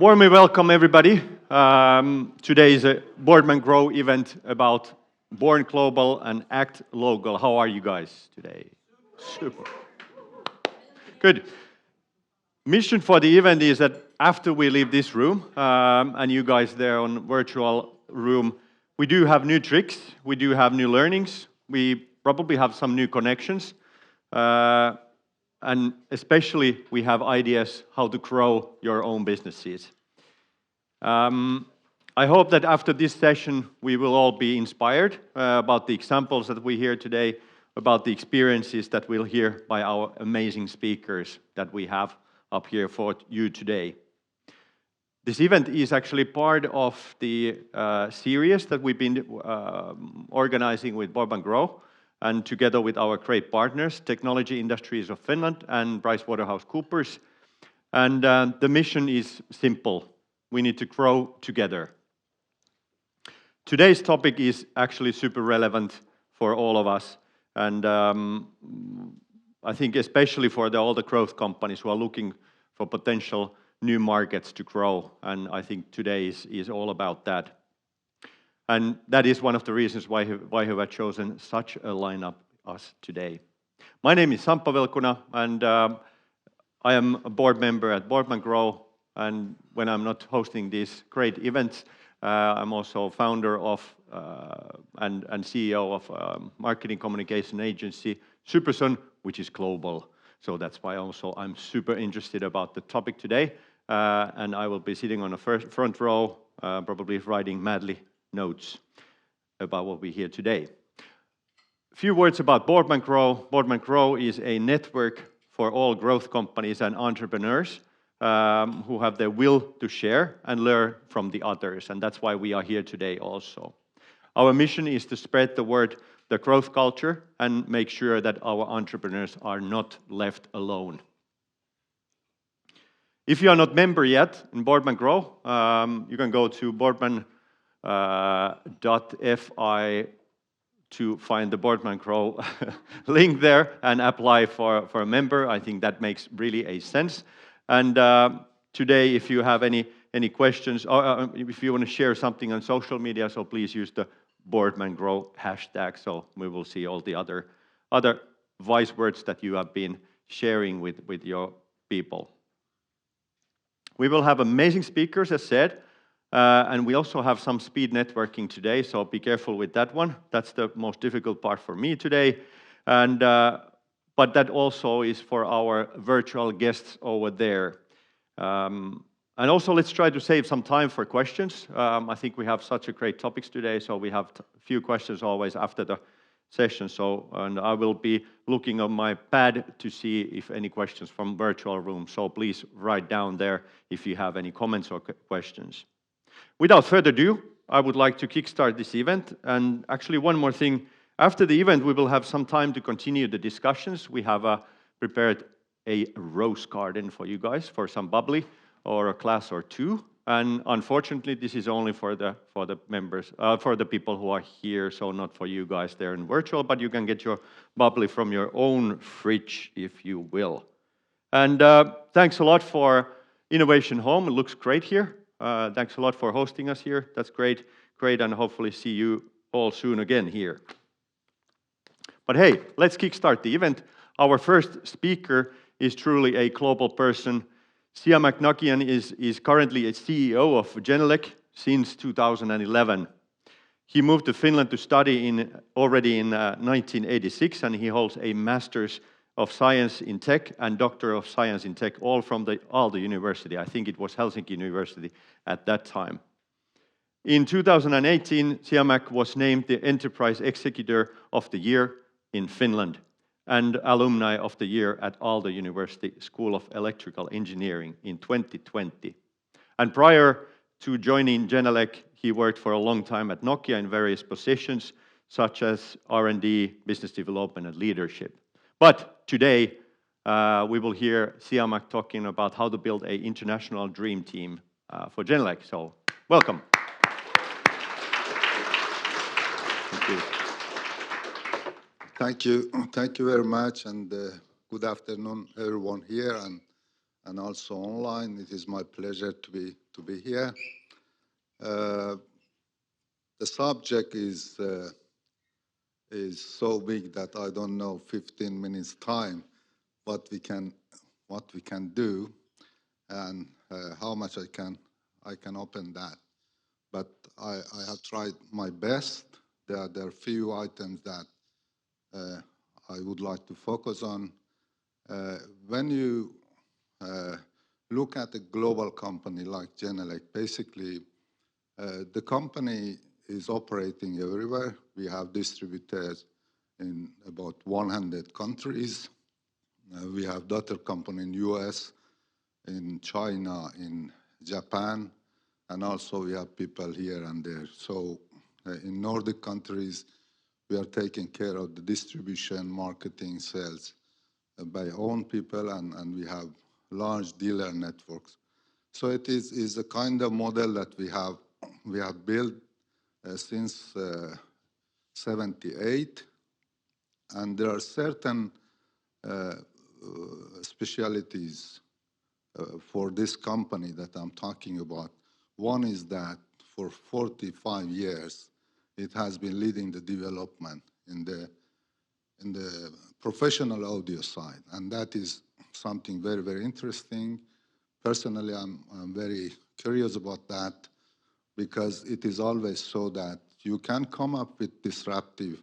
Warmly welcome everybody. Today is a Boardman Grow event about Born Global and Act Local. How are you guys today? Super. Good. Mission for the event is that after we leave this room, and you guys there on virtual room, we do have new tricks, we do have new learnings, we probably have some new connections, and especially we have ideas how to grow your own businesses. I hope that after this session we will all be inspired about the examples that we hear today, about the experiences that we'll hear by our amazing speakers that we have up here for you today. This event is actually part of the series that we've been organizing with Boardman Grow, and together with our great partners, Technology Industries of Finland and PricewaterhouseCoopers. And the mission is simple. We need to grow together. Today's topic is actually super relevant for all of us. And I think especially for all the growth companies who are looking for potential new markets to grow. And I think today is all about that. And that is one of the reasons why we have chosen such a lineup us today. My name is Samppa Velkuna, and I am a board member at Boardman Grow. And when I'm not hosting these great events, I'm also founder of and CEO of marketing communication agency Superson, which is global. So that's why also I'm super interested about the topic today. And I will be sitting on the front row, probably writing madly notes about what we hear today. A few words about Boardman Grow. Boardman Grow is a network for all growth companies and entrepreneurs who have the will to share and learn from the others. And that's why we are here today also. Our mission is to spread the word, the growth culture, and make sure that our entrepreneurs are not left alone. If you are not a member yet in Boardman Grow, you can go to boardman.fi to find the Boardman Grow link there and apply for a member. I think that makes really a sense. And today, if you have any questions, or if you want to share something on social media, so please use the Boardman Grow hashtag, so we will see all the other wise words that you have been sharing with your people. We will have amazing speakers, as said, and we also have some speed networking today, so be careful with that one. That's the most difficult part for me today. And but that also is for our virtual guests over there. And also let's try to save some time for questions. I think we have such a great topics today, so we have a few questions always after the session. And I will be looking on my pad to see if any questions from virtual room. So please write down there if you have any comments or questions. Without further ado, I would like to kickstart this event. And actually one more thing. After the event, we will have some time to continue the discussions. We have prepared a rose garden for you guys for some bubbly or a class or two. And unfortunately, this is only for the members, for the people who are here, so not for you guys there in virtual, but you can get your bubbly from your own fridge, if you will. And thanks a lot for Innovation Home. It looks great here. Thanks a lot for hosting us here. That's great, and hopefully see you all soon again here. But hey, let's kickstart the event. Our first speaker is truly a global person. Siamäk Naghian is currently a CEO of Genelec since 2011. He moved to Finland to study already in 1986, and he holds a Master's of Science in Tech and Doctor of Science in Tech, all from the Aalto University. I think it was Helsinki University at that time. In 2018, Siamäk was named the Enterprise Executor of the Year in Finland and Alumni of the Year at Aalto University School of Electrical Engineering in 2020. And prior to joining Genelec, he worked for a long time at Nokia in various positions, such as R&D, business development, and leadership. But today, we will hear Siamäk talking about how to build an international dream team for Genelec. So, welcome. Thank you. Thank you very much, and good afternoon, everyone here and also online. It is my pleasure to be to be here. The subject is so big that I don't know 15 minutes time what we can do and how much I can open that. But I have tried my best. There are few items that I would like to focus on. When you look at a global company like Genelec, basically the company is operating everywhere. We have distributors in about 100 countries. We have daughter company in US, in China, in Japan, and also we have people here and there. So in Nordic countries, we are taking care of the distribution, marketing, sales by own people, and we have large dealer networks. So it is a kind of model that we have built since 78, and there are certain specialities for this company that I'm talking about. One is that for 45 years, it has been leading the development in the professional audio side, and that is something very, very interesting. Personally, I'm very curious about that because it is always so that you can come up with disruptive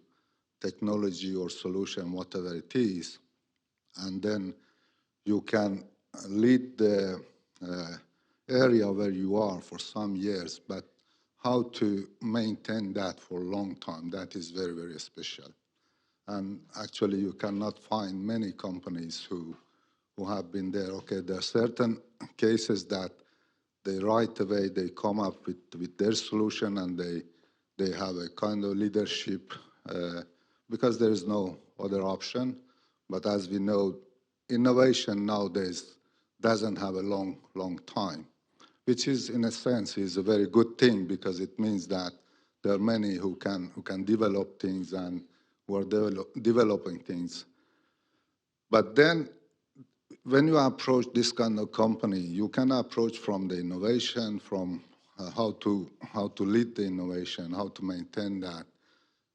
technology or solution, whatever it is, and then you can lead the area where you are for some years, but how to maintain that for a long time, that is very, very special. And actually, you cannot find many companies who have been there. Okay, there are certain cases that they right away, they come up with their solution and they have a kind of leadership because there is no other option. But as we know, innovation nowadays doesn't have a long time, which is, in a sense, is a very good thing because it means that there are many who can develop things and who are developing things. But then, when you approach this kind of company, you can approach from the innovation, from how to lead the innovation, how to maintain that.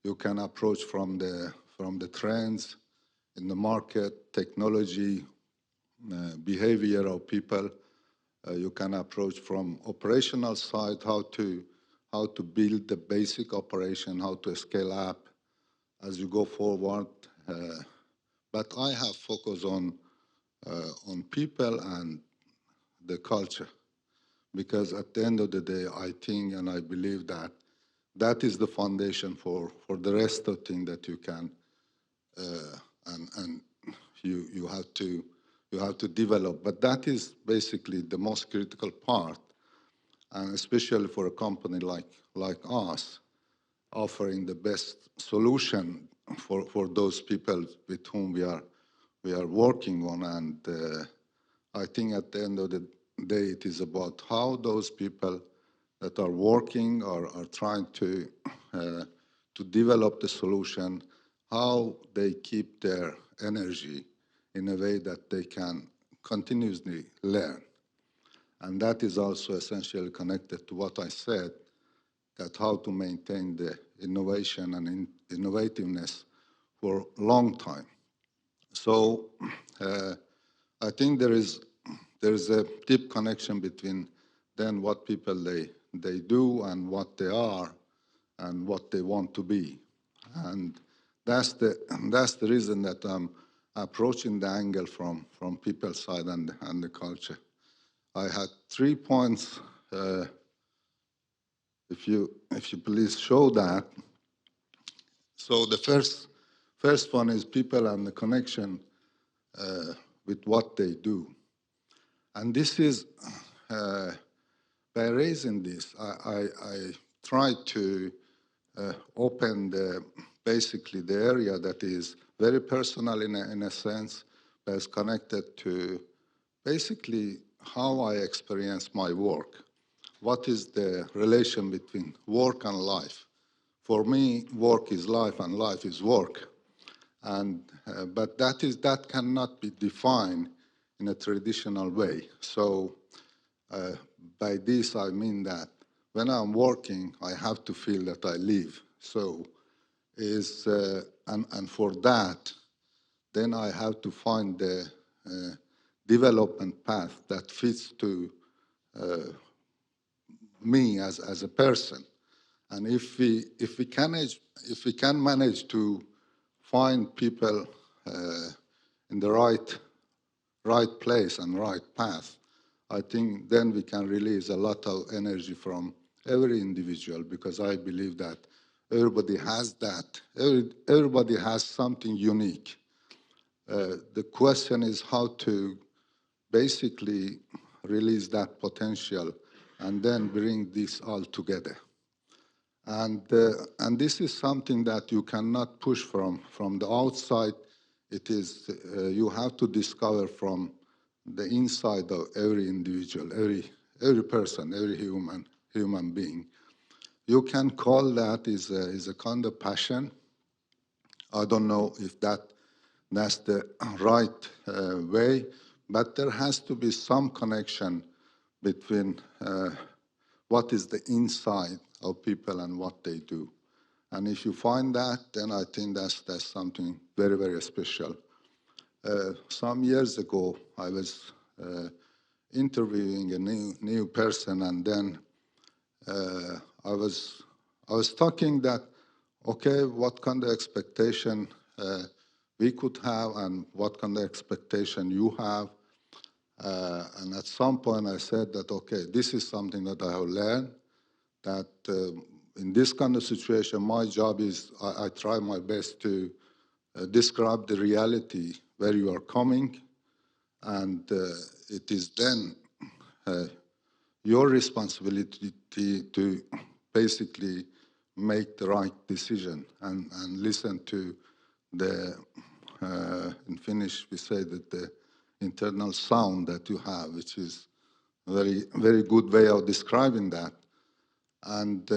You can approach from the trends in the market, technology, behavior of people. You can approach from operational side, how to build the basic operation, how to scale up as you go forward. But I have focused on people and the culture, because at the end of the day, I think and I believe that that is the foundation for the rest of things that you can and you have to develop. But that is basically the most critical part, and especially for a company like us, offering the best solution for those people with whom we are working on. And I think at the end of the day, it is about how those people that are working or are trying to develop the solution, how they keep their energy in a way that they can continuously learn. And that is also essentially connected to what I said, that how to maintain the innovation and innovativeness for a long time. So I think there is a deep connection between then what people they do and what they are and what they want to be. And that's the reason that I'm approaching the angle from people's side and the culture. I had 3 points. If you please show that. So the first one is people and the connection with what they do. And this is, by raising this, I try to open basically the area that is very personal in a sense, that's connected to basically how I experience my work. What is the relation between work and life? For me, work is life and life is work. And, but that cannot be defined in a traditional way. So by this I mean that when I'm working, I have to feel that I live. So and for that, then I have to find the development path that fits to me as a person. And if we can manage to find people in the right place and right path, I think then we can release a lot of energy from every individual, because I believe that everybody has that. Everybody has something unique. The question is how to basically release that potential and then bring this all together. And this is something that you cannot push from the outside. It is, you have to discover from the inside of every individual, every person, every human being. You can call that is a kind of passion. I don't know if that's the right way, but there has to be some connection between what is the inside of people and what they do. And if you find that, then I think that's something very, very special. Some years ago, I was interviewing a new person, and then I was talking that, okay, what kind of expectation we could have and what kind of expectation you have. And at some point I said that, okay, this is something that I have learned, that in this kind of situation, my job is I try my best to describe the reality where you are coming, and it is then your responsibility to basically make the right decision and listen to the, in Finnish we say that the internal sound that you have, which is a very, very good way of describing that. And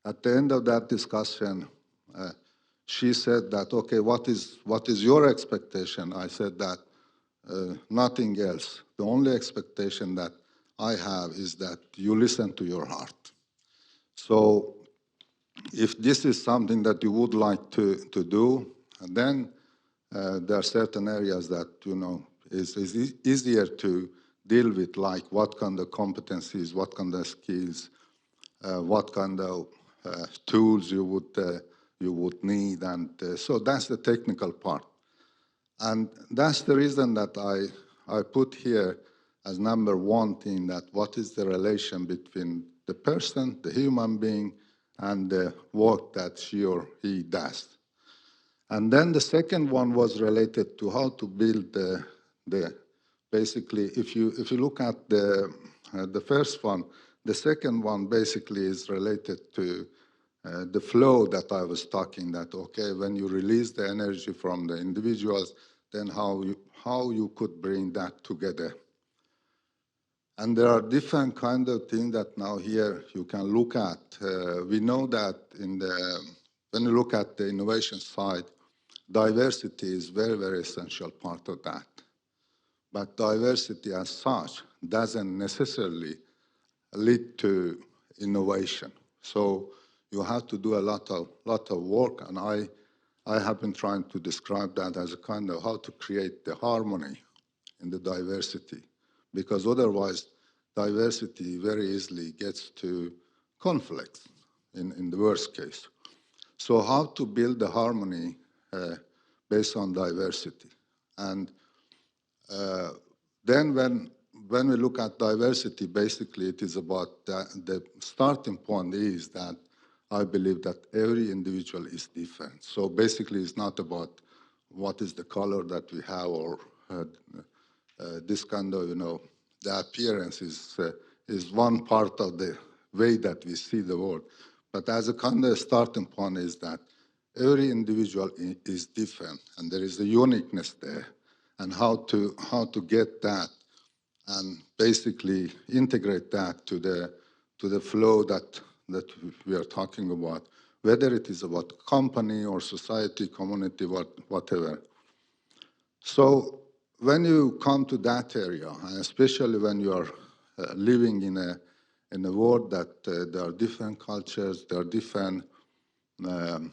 at the end of that discussion, she said that, okay, what is your expectation? I said that nothing else. The only expectation that I have is that you listen to your heart. So if this is something that you would like to do, then there are certain areas that, you know, is easier to deal with, like what kind of competencies, what kind of skills, what kind of tools you would need, and so that's the technical part. And that's the reason that I put here as number one thing, that what is the relation between the person, the human being, and the work that she or he does. And then the second one was related to how to build the basically, if you look at the first one, the second one basically is related to the flow that I was talking, that, okay, when you release the energy from the individuals, then how you could bring that together. And there are different kind of things that now here you can look at. We know that when you look at the innovation side, diversity is very, very essential part of that. But diversity as such doesn't necessarily lead to innovation. So you have to do a lot of work, and I have been trying to describe that as a kind of how to create the harmony in the diversity, because otherwise diversity very easily gets to conflicts in the worst case. So how to build the harmony based on diversity. And then when we look at diversity, basically it is about the starting point is that I believe that every individual is different. So basically it's not about what is the color that we have, or this kind of, you know, the appearance is one part of the way that we see the world. But as a kind of starting point is that every individual is different, and there is a uniqueness there, and how to get that and basically integrate that to the flow that we are talking about, whether it is about company or society, community, whatever. So when you come to that area, and especially when you are living in a world that there are different cultures, there are different. When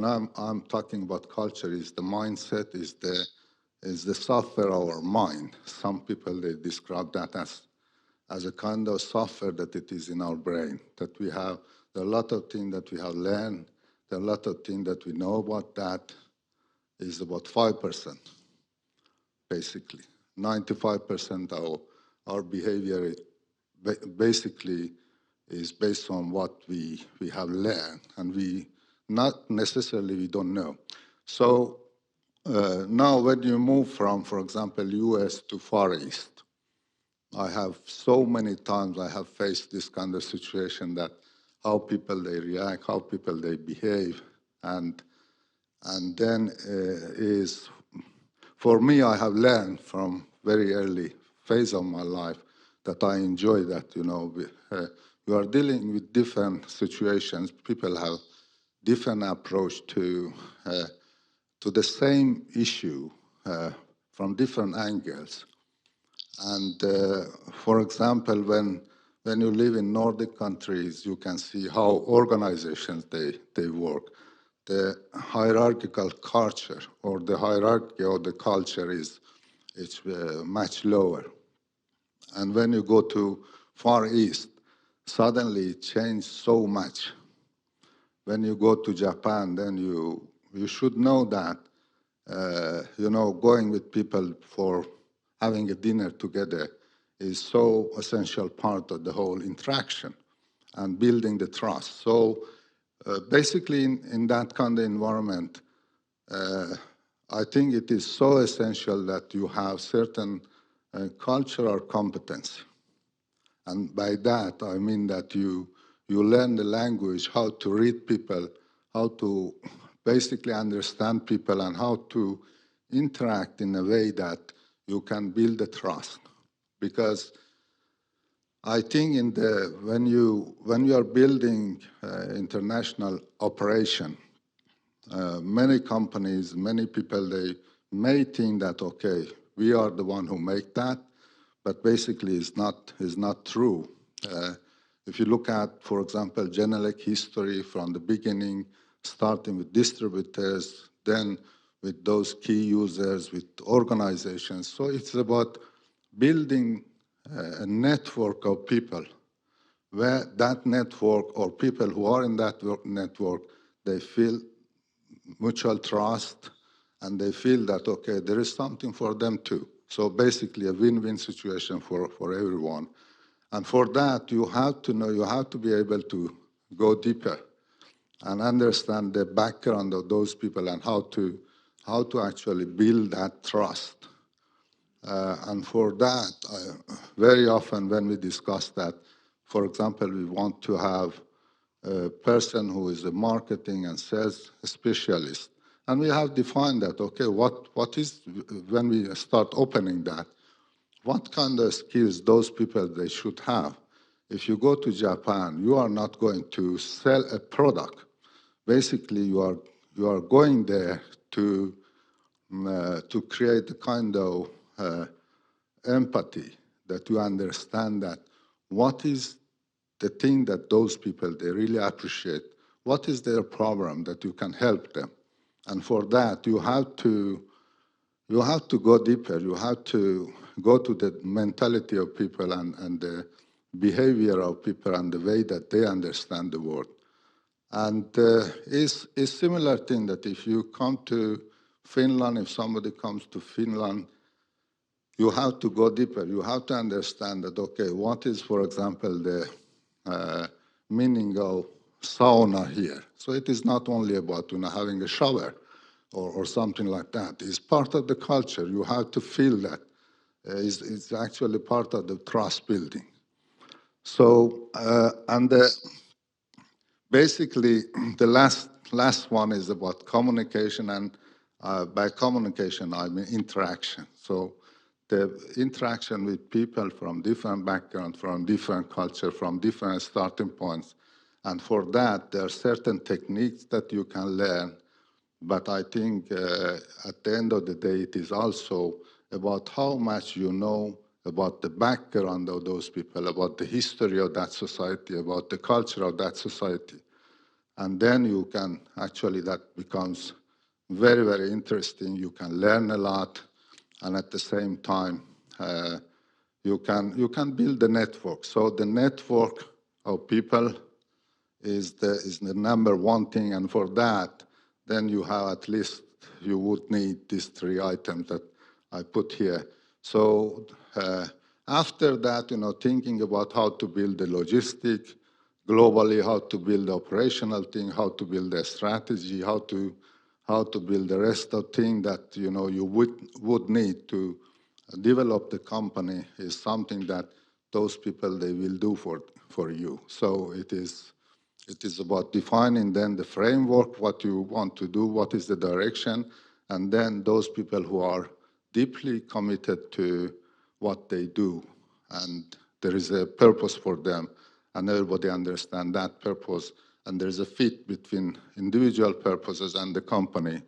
I'm talking about culture, is the mindset, is the software of our mind. Some people they describe that as a kind of software that it is in our brain, that we have. There are a lot of things that we have learned. There are a lot of things that we know about that. Is about 5%, basically. 95% of our behavior basically is based on what we have learned, and we not necessarily we don't know. So now when you move from, for example, US to Far East, I have so many times I have faced this kind of situation that how people they react, how people they behave, and then is, for me, I have learned from very early phase of my life that I enjoy that, you are dealing with different situations. People have different approach to the same issue from different angles. And for example, when you live in Nordic countries, you can see how organizations they work. The hierarchical culture or the hierarchy of the culture is much lower. And when you go to Far East, suddenly it changed so much. When you go to Japan, then you should know that, going with people for having a dinner together is so essential part of the whole interaction and building the trust. So basically in that kind of environment, I think it is so essential that you have certain cultural competence. And by that, I mean that you learn the language, how to read people, how to basically understand people, and how to interact in a way that you can build a trust. Because I think when you are building international operation, many companies, many people, they may think that, okay, we are the one who make that, but basically it's not true. If you look at, for example, Genelec history from the beginning, starting with distributors, then with those key users, with organizations. So it's about building a network of people, where that network or people who are in that network, they feel mutual trust, and they feel that, okay, there is something for them too. So basically a win-win situation for everyone. And for that, you have to know, you have to be able to go deeper and understand the background of those people and how to actually build that trust. And for that, very often when we discuss that, for example, we want to have a person who is a marketing and sales specialist. And we have defined that, okay, what is, when we start opening that, what kind of skills those people they should have. If you go to Japan, you are not going to sell a product. Basically, you are going there to create a kind of empathy, that you understand that what is the thing that those people they really appreciate, what is their problem that you can help them. And for that, you have to go deeper. You have to go to the mentality of people and the behavior of people and the way that they understand the world. And it's a similar thing that if you come to Finland, if somebody comes to Finland, you have to go deeper. You have to understand that, okay, what is, for example, the meaning of sauna here? So it is not only about having a shower or something like that. It's part of the culture. You have to feel that. It's actually part of the trust building. So, basically, the last one is about communication, and by communication, I mean interaction. So the interaction with people from different backgrounds, from different culture, from different starting points. And for that, there are certain techniques that you can learn But I think at the end of the day, it is also about how much you know about the background of those people, about the history of that society, about the culture of that society. And then you can actually, that becomes very, very interesting. You can learn a lot, and at the same time, you can build a network. So the network of people is the number one thing, and for that, then you have at least, you would need these three items that I put here. So after that, thinking about how to build the logistic globally, how to build the operational thing, how to build a strategy, how to build the rest of thing that you would need to develop the company is something that those people, they will do for you. So it is about defining then the framework, what you want to do, what is the direction, and then those people who are deeply committed to what they do, and there is a purpose for them, and everybody understands that purpose, and there's a fit between individual purposes and the company,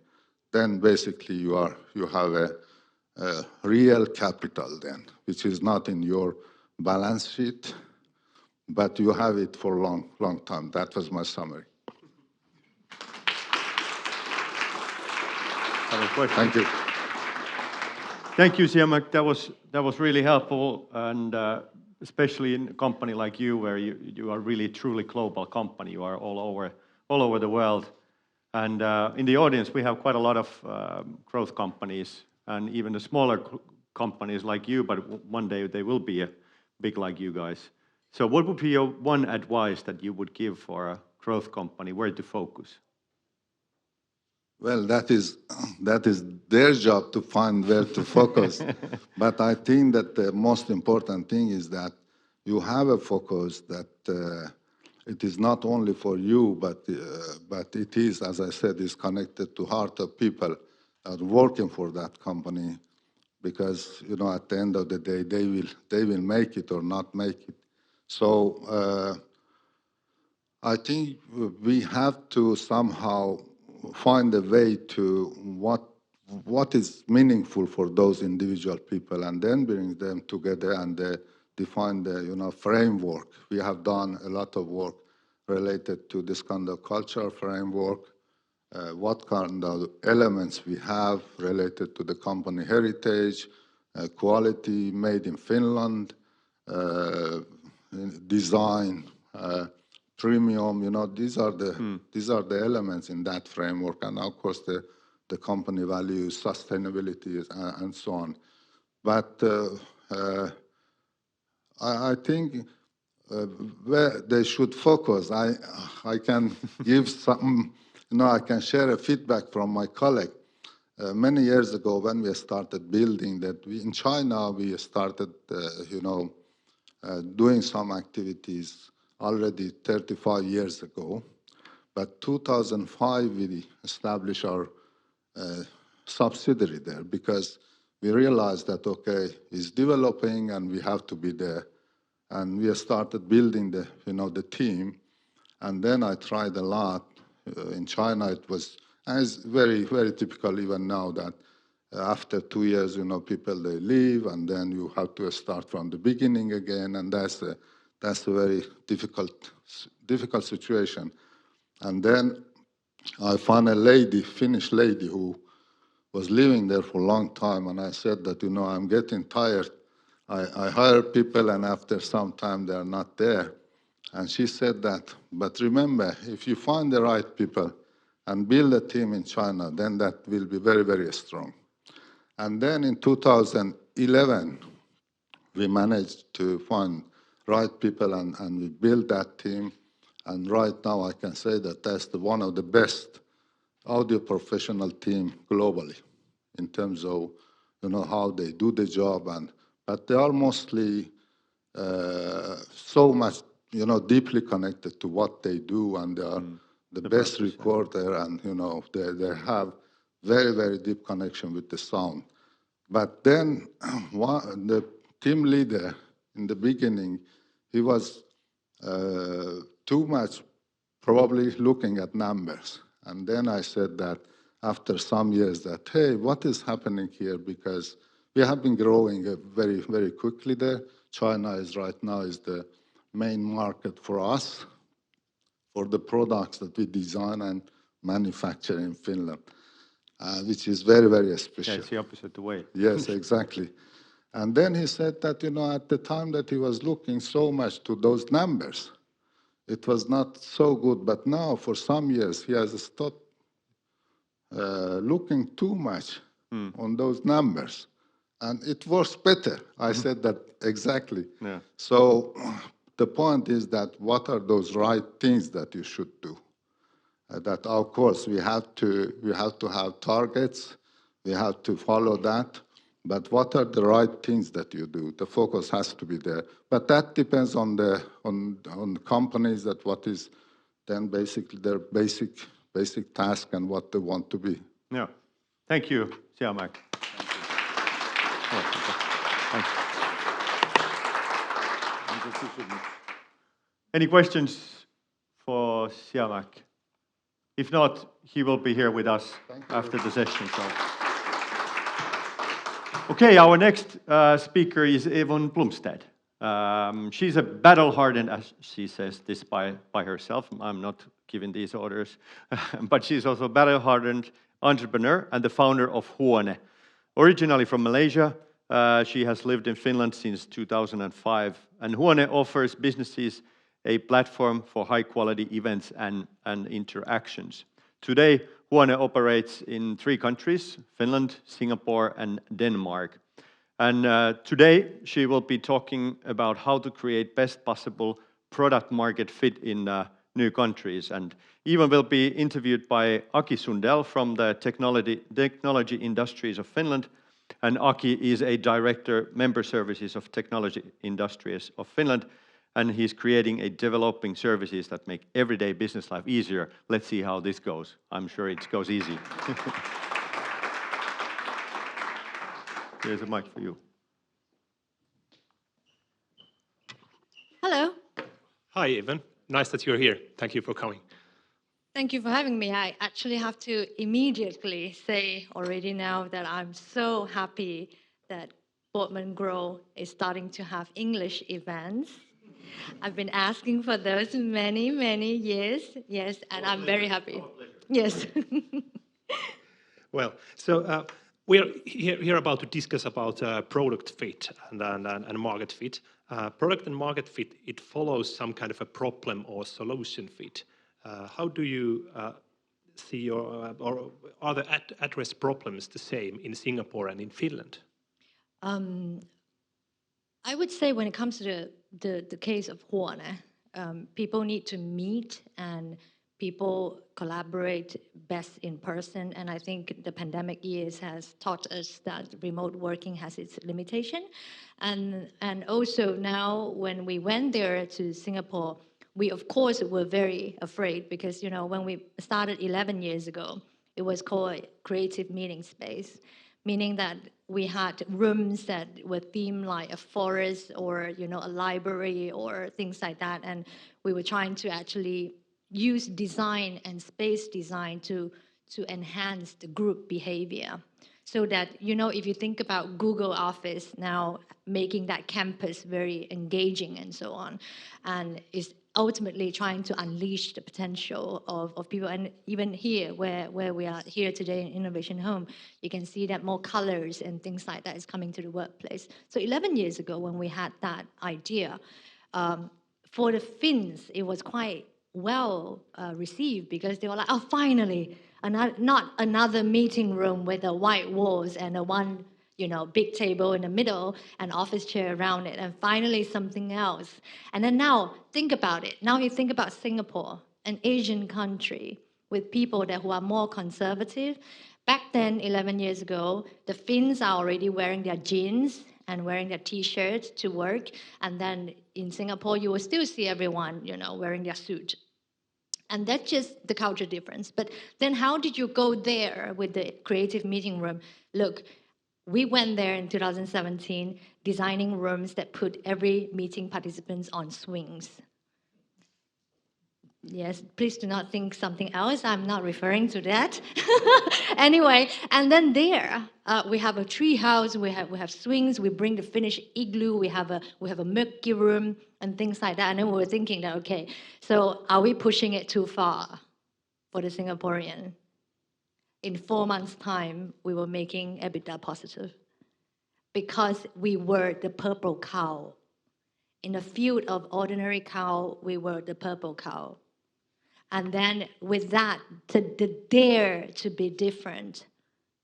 then basically you have a real capital then, which is not in your balance sheet, but you have it for a long time. That was my summary. Thank you. Thank you, Siamäk. That was really helpful, and especially in a company like you, where you are really truly global company. You are all over the world, and in the audience we have quite a lot of growth companies, and even the smaller companies like you. But one day they will be big like you guys. So, what would be your one advice that you would give for a growth company? Where to focus? Well, that is their job to find where to focus. But I think that the most important thing is that you have a focus that it is not only for you, but it is, as I said, is connected to heart of people that are working for that company, because at the end of the day they will make it or not make it. So I think we have to somehow find a way to what is meaningful for those individual people, and then bring them together and define the framework. We have done a lot of work related to this kind of cultural framework, what kind of elements we have related to the company heritage, quality, made in Finland, design, premium, these are the elements in that framework, and of course the company values, sustainability, and so on. But I think where they should focus, I can give some, I can share a feedback from my colleague. Many years ago, when we started building that, in China we started, doing some activities already 35 years ago. But 2005, we established our subsidiary there, because we realized that, okay, it's developing and we have to be there. And we started building the team. And then I tried a lot. In China, it was, and it's very, very typical even now, that after 2 years, people, they leave, and then you have to start from the beginning again, and that's a very difficult situation. And then I found a Finnish lady, who was living there for a long time, and I said that, I'm getting tired. I hire people, and after some time, they are not there. And she said that, but remember, if you find the right people and build a team in China, then that will be very, very strong. And then in 2011, we managed to find right people, and we built that team. And right now, I can say that that's one of the best audio professional team globally in terms of how they do the job. But they are mostly so much deeply connected to what they do, and they are the best recorder, and they have very, very deep connection with the sound. But then the team leader in the beginning, he was too much probably looking at numbers. And then I said that after some years that, hey, what is happening here? Because we have been growing very, very quickly there. China is right now is the main market for us, for the products that we design and manufacture in Finland, which is very, very special. Yeah, it's the opposite way. Yes, exactly. And then he said that, at the time that he was looking so much to those numbers, it was not so good. But now, for some years, he has stopped looking too much on those numbers. And it works better. I said that exactly. Yeah. So the point is that what are those right things that you should do? That, of course, we have to have targets. We have to follow that. But what are the right things that you do? The focus has to be there. But that depends on the companies, that what is then basically their basic task and what they want to be. Yeah. Thank you, Siamäk. Any questions for Siamäk? If not, he will be here with us after the session. So. Okay, our next speaker is Evon Blomstedt. She's a battle-hardened, as she says this by herself. I'm not giving these orders. But she's also a battle-hardened entrepreneur and the founder of HUONE. Originally from Malaysia, she has lived in Finland since 2005. And HUONE offers businesses a platform for high-quality events and interactions. Today, HUONE operates in 3 countries, Finland, Singapore, and Denmark. And today, she will be talking about how to create best possible product market fit in new countries. And Evon will be interviewed by Aki Sundell from the Technology Industries of Finland. And Aki is a director, member services of Technology Industries of Finland. And he's creating a developing services that make everyday business life easier. Let's see how this goes. I'm sure it goes easy. Here's a mic for you. Hello. Hi, Evon. Nice that you're here. Thank you for coming. Thank you for having me. I actually have to immediately say already now that I'm so happy that Boardman Grow is starting to have English events. I've been asking for those many, many years. Yes, and I'm very happy. Yes. Well, so we're here about to discuss about product fit and market fit. Product and market fit, it follows some kind of a problem or solution fit. How do you see or are the address problems the same in Singapore and in Finland? I would say when it comes to the case of HUONE, people need to meet and people collaborate best in person. And I think the pandemic years has taught us that remote working has its limitation. And also now when we went there to Singapore, we of course were very afraid because, when we started 11 years ago, it was called Creative Meeting Space, meaning that we had rooms that were themed like a forest or, a library or things like that. And we were trying to actually use design and space design to enhance the group behavior. So that, if you think about Google Office now making that campus very engaging and so on, and is ultimately trying to unleash the potential of people. And even here, where we are here today in Innovation Home, you can see that more colors and things like that is coming to the workplace. So 11 years ago, when we had that idea, for the Finns, it was quite well received because they were like, oh, finally, not another meeting room with the white walls and a one big table in the middle and office chair around it, and finally something else. And then now, think about it. Now you think about Singapore, an Asian country with people who are more conservative. Back then, 11 years ago, the Finns are already wearing their jeans and wearing their T-shirts to work. And then in Singapore, you will still see everyone, wearing their suit. And that's just the culture difference. But then how did you go there with the creative meeting room? Look, we went there in 2017, designing rooms that put every meeting participants on swings. Yes, please do not think something else. I'm not referring to that. Anyway, and then there we have a tree house. We have swings. We bring the Finnish igloo. We have a milky room and things like that. And then we were thinking that, okay, so are we pushing it too far for the Singaporean? In 4 months' time, we were making EBITDA positive because we were the purple cow. In a field of ordinary cow, we were the purple cow. And then with that, the dare to be different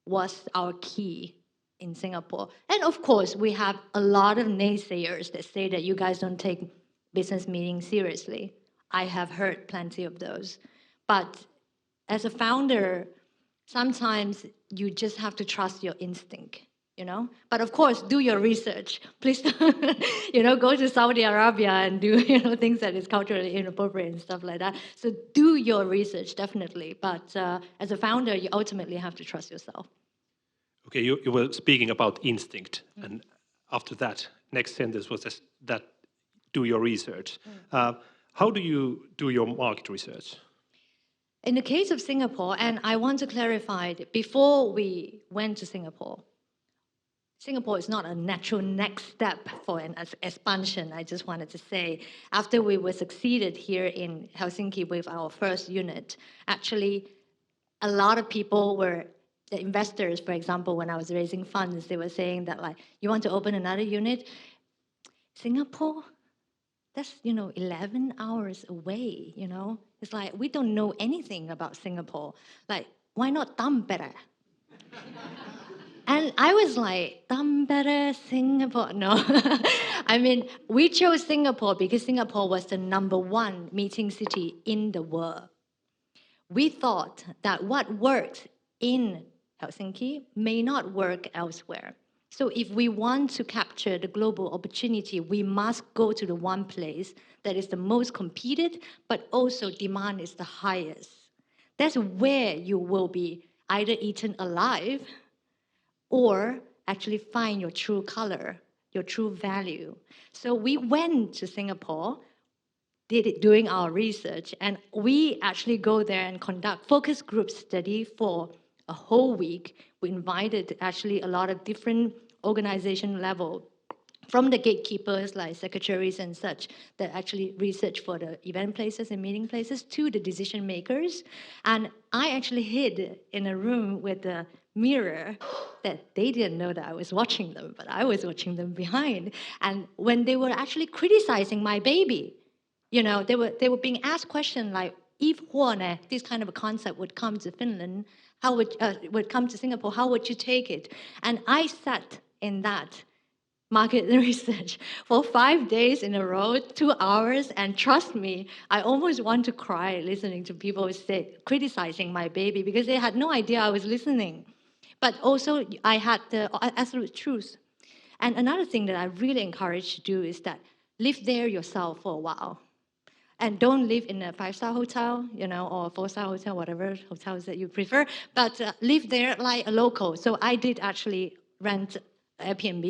was our key in Singapore. And of course, we have a lot of naysayers that say that you guys don't take business meetings seriously. I have heard plenty of those. But as a founder, sometimes you just have to trust your instinct. But of course, do your research. Please, go to Saudi Arabia and do, things that is culturally inappropriate and stuff like that. So do your research, definitely. But as a founder, you ultimately have to trust yourself. Okay, you were speaking about instinct, and after that, next sentence was that do your research. How do you do your market research? In the case of Singapore, and I want to clarify that before we went to Singapore is not a natural next step for an expansion, I just wanted to say. After we were succeeded here in Helsinki with our first unit, actually, a lot of people were, the investors, for example, when I was raising funds, they were saying that, like, you want to open another unit? Singapore? That's, 11 hours away, It's like, we don't know anything about Singapore. Like, why not Tampere? And I was like, Tampere, Singapore. No. I mean, we chose Singapore because Singapore was the #1 meeting city in the world. We thought that what worked in Helsinki may not work elsewhere. So if we want to capture the global opportunity, we must go to the one place that is the most competed, but also demand is the highest. That's where you will be either eaten alive or actually find your true color, your true value. So we went to Singapore, did it doing our research, and we actually go there and conduct focus group study for a whole week. We invited actually a lot of different organization level, from the gatekeepers like secretaries and such that actually research for the event places and meeting places to the decision makers. And I actually hid in a room with a mirror that they didn't know that I was watching them, but I was watching them behind. And when they were actually criticizing my baby, they were being asked questions like, if HUONE, this kind of a concept would come to Finland, how would come to Singapore, how would you take it? And I sat in that market research for 5 days in a row, 2 hours, and trust me, I almost want to cry listening to people criticizing my baby because they had no idea I was listening. But also, I had the absolute truth. And another thing that I really encourage to do is that live there yourself for a while. And don't live in a 5-star hotel, or a 4-star hotel, whatever hotels that you prefer, but live there like a local. So I did actually rent Airbnb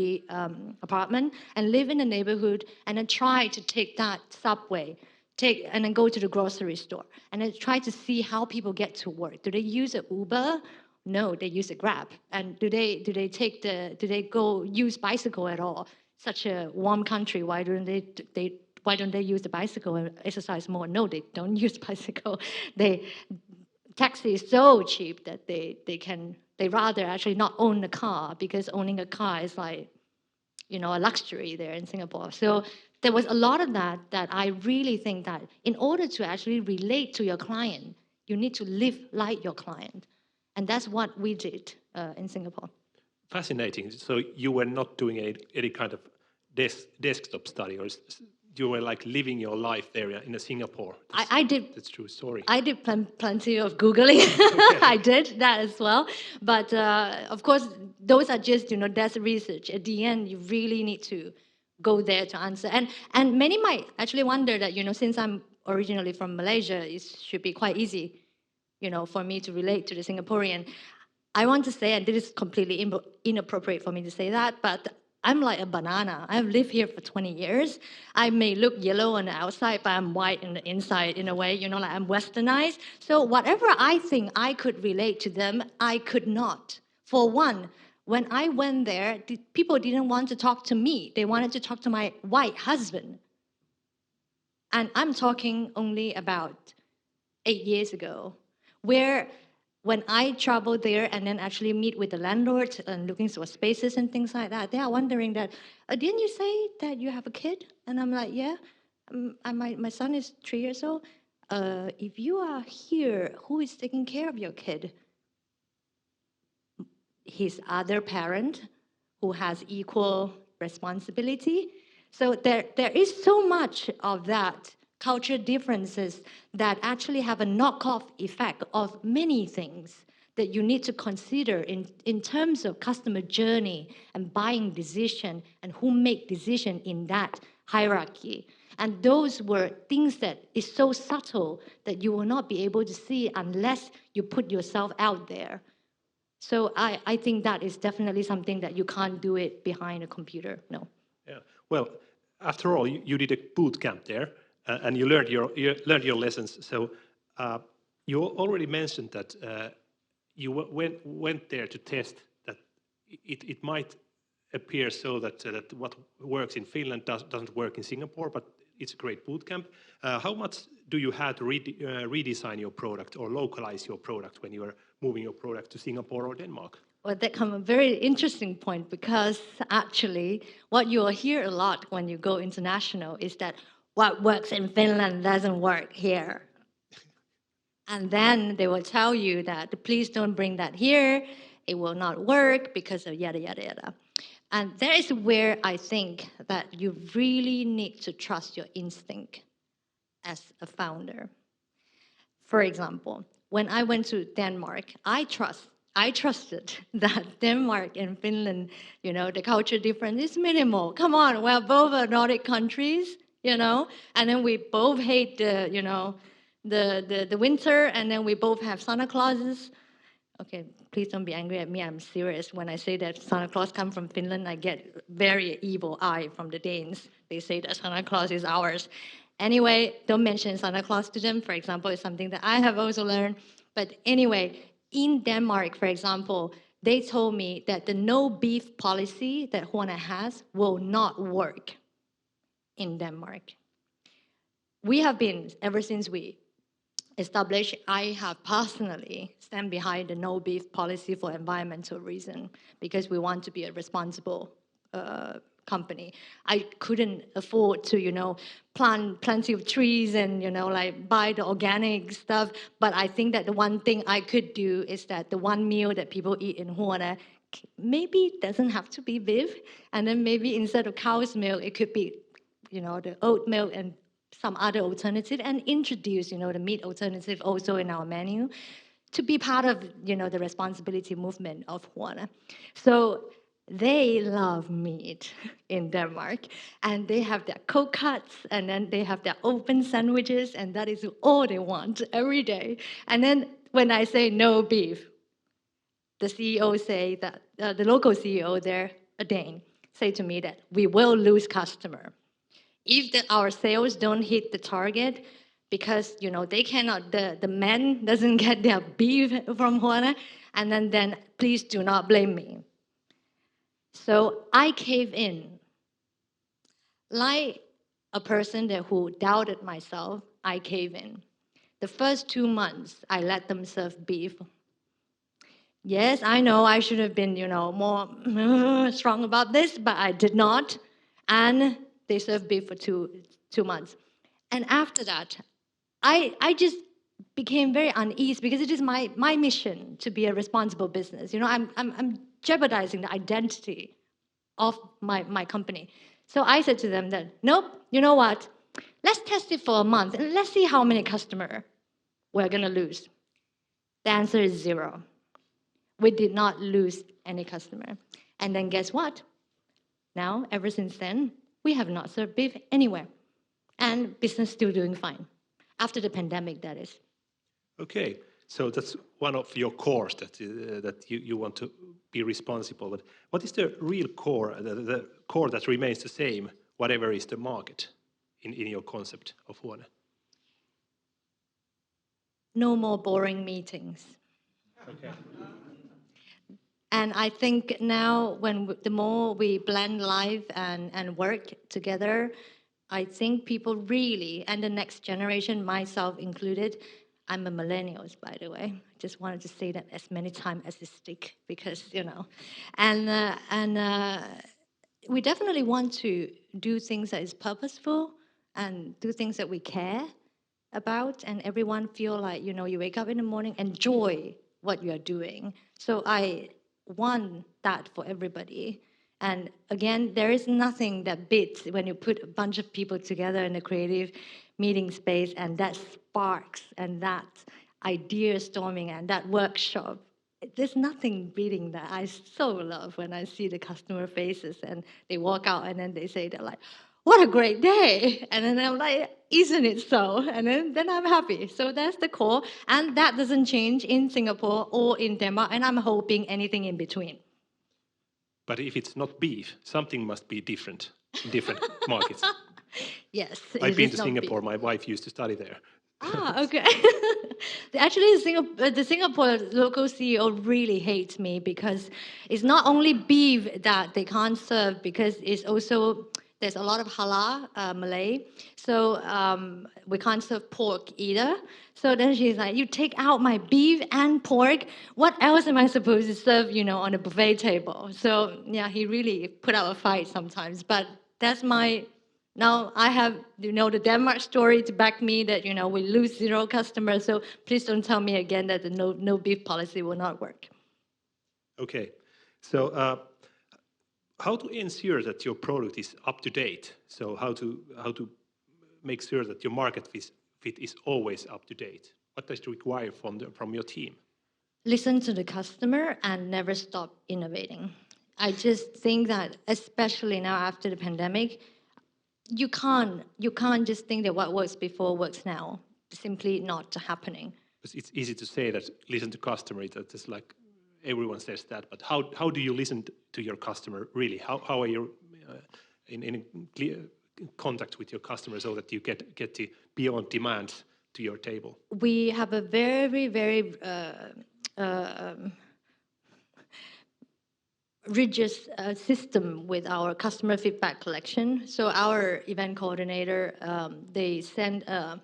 apartment and live in the neighborhood and then try to take that subway, and then go to the grocery store and then try to see how people get to work. Do they use an Uber? No, they use a Grab. And do they go use bicycle at all? Such a warm country, why don't they use the bicycle and exercise more? No, they don't use bicycle. Taxi is so cheap that they rather actually not own a car because owning a car is like, a luxury there in Singapore. So there was a lot of that I really think that in order to actually relate to your client, you need to live like your client. And that's what we did in Singapore. Fascinating. So you were not doing any kind of desktop study, or you were like living your life there in Singapore. I did. That's a true story. I did plenty of Googling. I did that as well. But of course, those are just, that's research. At the end, you really need to go there to answer. And many might actually wonder that, since I'm originally from Malaysia, it should be quite easy, for me to relate to the Singaporean. I want to say, and this is completely inappropriate for me to say that, but I'm like a banana. I've lived here for 20 years. I may look yellow on the outside, but I'm white on the inside in a way, like I'm westernized. So whatever I think I could relate to them, I could not. For one, when I went there, people didn't want to talk to me. They wanted to talk to my white husband. And I'm talking only about 8 years ago, where when I travel there and then actually meet with the landlords and looking for spaces and things like that, they are wondering that, didn't you say that you have a kid? And I'm like, yeah, my son is 3 years old. If you are here, who is taking care of your kid? His other parent who has equal responsibility. So there is so much of that culture differences that actually have a knockoff effect of many things that you need to consider in terms of customer journey and buying decision and who make decision in that hierarchy. And those were things that is so subtle that you will not be able to see unless you put yourself out there. So I think that is definitely something that you can't do it behind a computer, no. Yeah. Well, after all, you did a boot camp there, and you learned your lessons. So you already mentioned that you went there to test that it might appear so that what works in Finland doesn't work in Singapore, but it's a great boot camp. How much do you have to redesign your product or localize your product when you are moving your product to Singapore or Denmark? Well, that comes a very interesting point, because actually what you will hear a lot when you go international is that what works in Finland doesn't work here. And then they will tell you that please don't bring that here, it will not work because of yada, yada, yada. And that is where I think that you really need to trust your instinct as a founder. For example, when I went to Denmark, I trusted that Denmark and Finland, the culture difference is minimal. Come on, we're both Nordic countries, and then we both hate the winter, and then we both have Santa Clauses. Okay, please don't be angry at me. I'm serious. When I say that Santa Claus comes from Finland, I get very evil eye from the Danes. They say that Santa Claus is ours. Anyway, don't mention Santa Claus to them, for example, is something that I have also learned. But anyway, in Denmark, for example, they told me that the no beef policy that HUONE has will not work in Denmark. We have been, ever since we established, I have personally stand behind the no beef policy for environmental reason, because we want to be a responsible company. I couldn't afford to, plant plenty of trees and, buy the organic stuff. But I think that the one thing I could do is that the one meal that people eat in HUONE maybe doesn't have to be beef. And then maybe instead of cow's milk, it could be, the oat milk and some other alternative, and introduce, the meat alternative also in our menu to be part of, the responsibility movement of HUONE. So they love meat in Denmark, and they have their cold cuts, and then they have their open sandwiches, and that is all they want every day. And then when I say no beef, the CEO say that, the local CEO there, a Dane, say to me that we will lose customer. If our sales don't hit the target, because they cannot, the men doesn't get their beef from HUONE, and then please do not blame me. So I cave in. Like a person who doubted myself, I cave in. The first 2 months, I let them serve beef. Yes, I know I should have been, more strong about this, but I did not. And they served beef for two months. And after that, I just became very uneasy, because it is my mission to be a responsible business. I'm jeopardizing the identity of my company. So I said to them that, nope, you know what? Let's test it for a month and let's see how many customers we're going to lose. The answer is 0. We did not lose any customer. And then guess what? Now, ever since then, we have not served beef anywhere. And business still doing fine. After the pandemic, that is. Okay. So that's one of your cores that that you want to be responsible. But what is the real core, the core that remains the same, whatever is the market in your concept of HUONE? No more boring meetings. Okay. And I think now the more we blend life and work together, I think people really, and the next generation, myself included, I'm a millennial, by the way. I just wanted to say that as many times as it stick, because, and we definitely want to do things that is purposeful and do things that we care about, and everyone feel like, you wake up in the morning, enjoy what you are doing. So I want that for everybody. And again, there is nothing that beats when you put a bunch of people together in a creative meeting space, and that sparks and that idea storming and that workshop. There's nothing beating that. I so love when I see the customer faces and they walk out and then they say, they're like, what a great day. And then I'm like, isn't it so? And then I'm happy. So that's the core. And that doesn't change in Singapore or in Denmark. And I'm hoping anything in between. But if it's not beef, something must be different in different markets. Yes. I've been to Singapore. My wife used to study there. Okay. Actually, the Singapore local CEO really hates me because it's not only beef that they can't serve, because it's also, there's a lot of halal Malay, so we can't serve pork either. So then she's like, you take out my beef and pork, what else am I supposed to serve, on a buffet table? So yeah, he really put up a fight sometimes, but that's my... Now I have, the Denmark story to back me that, we lose 0 customers. So please don't tell me again that the no beef policy will not work. Okay. So how to ensure that your product is up to date? So how to make sure that your market fit is always up to date? What does it require from your team? Listen to the customer and never stop innovating. I just think that, especially now after the pandemic, you can't just think that what works before works now. Simply not happening. It's easy to say that listen to customer. That's like everyone says that, but how do you listen to your customer really? How are you in clear contact with your customer so that you get the beyond demand to your table? We have a very, very rigid system with our customer feedback collection. So our event coordinator, they send a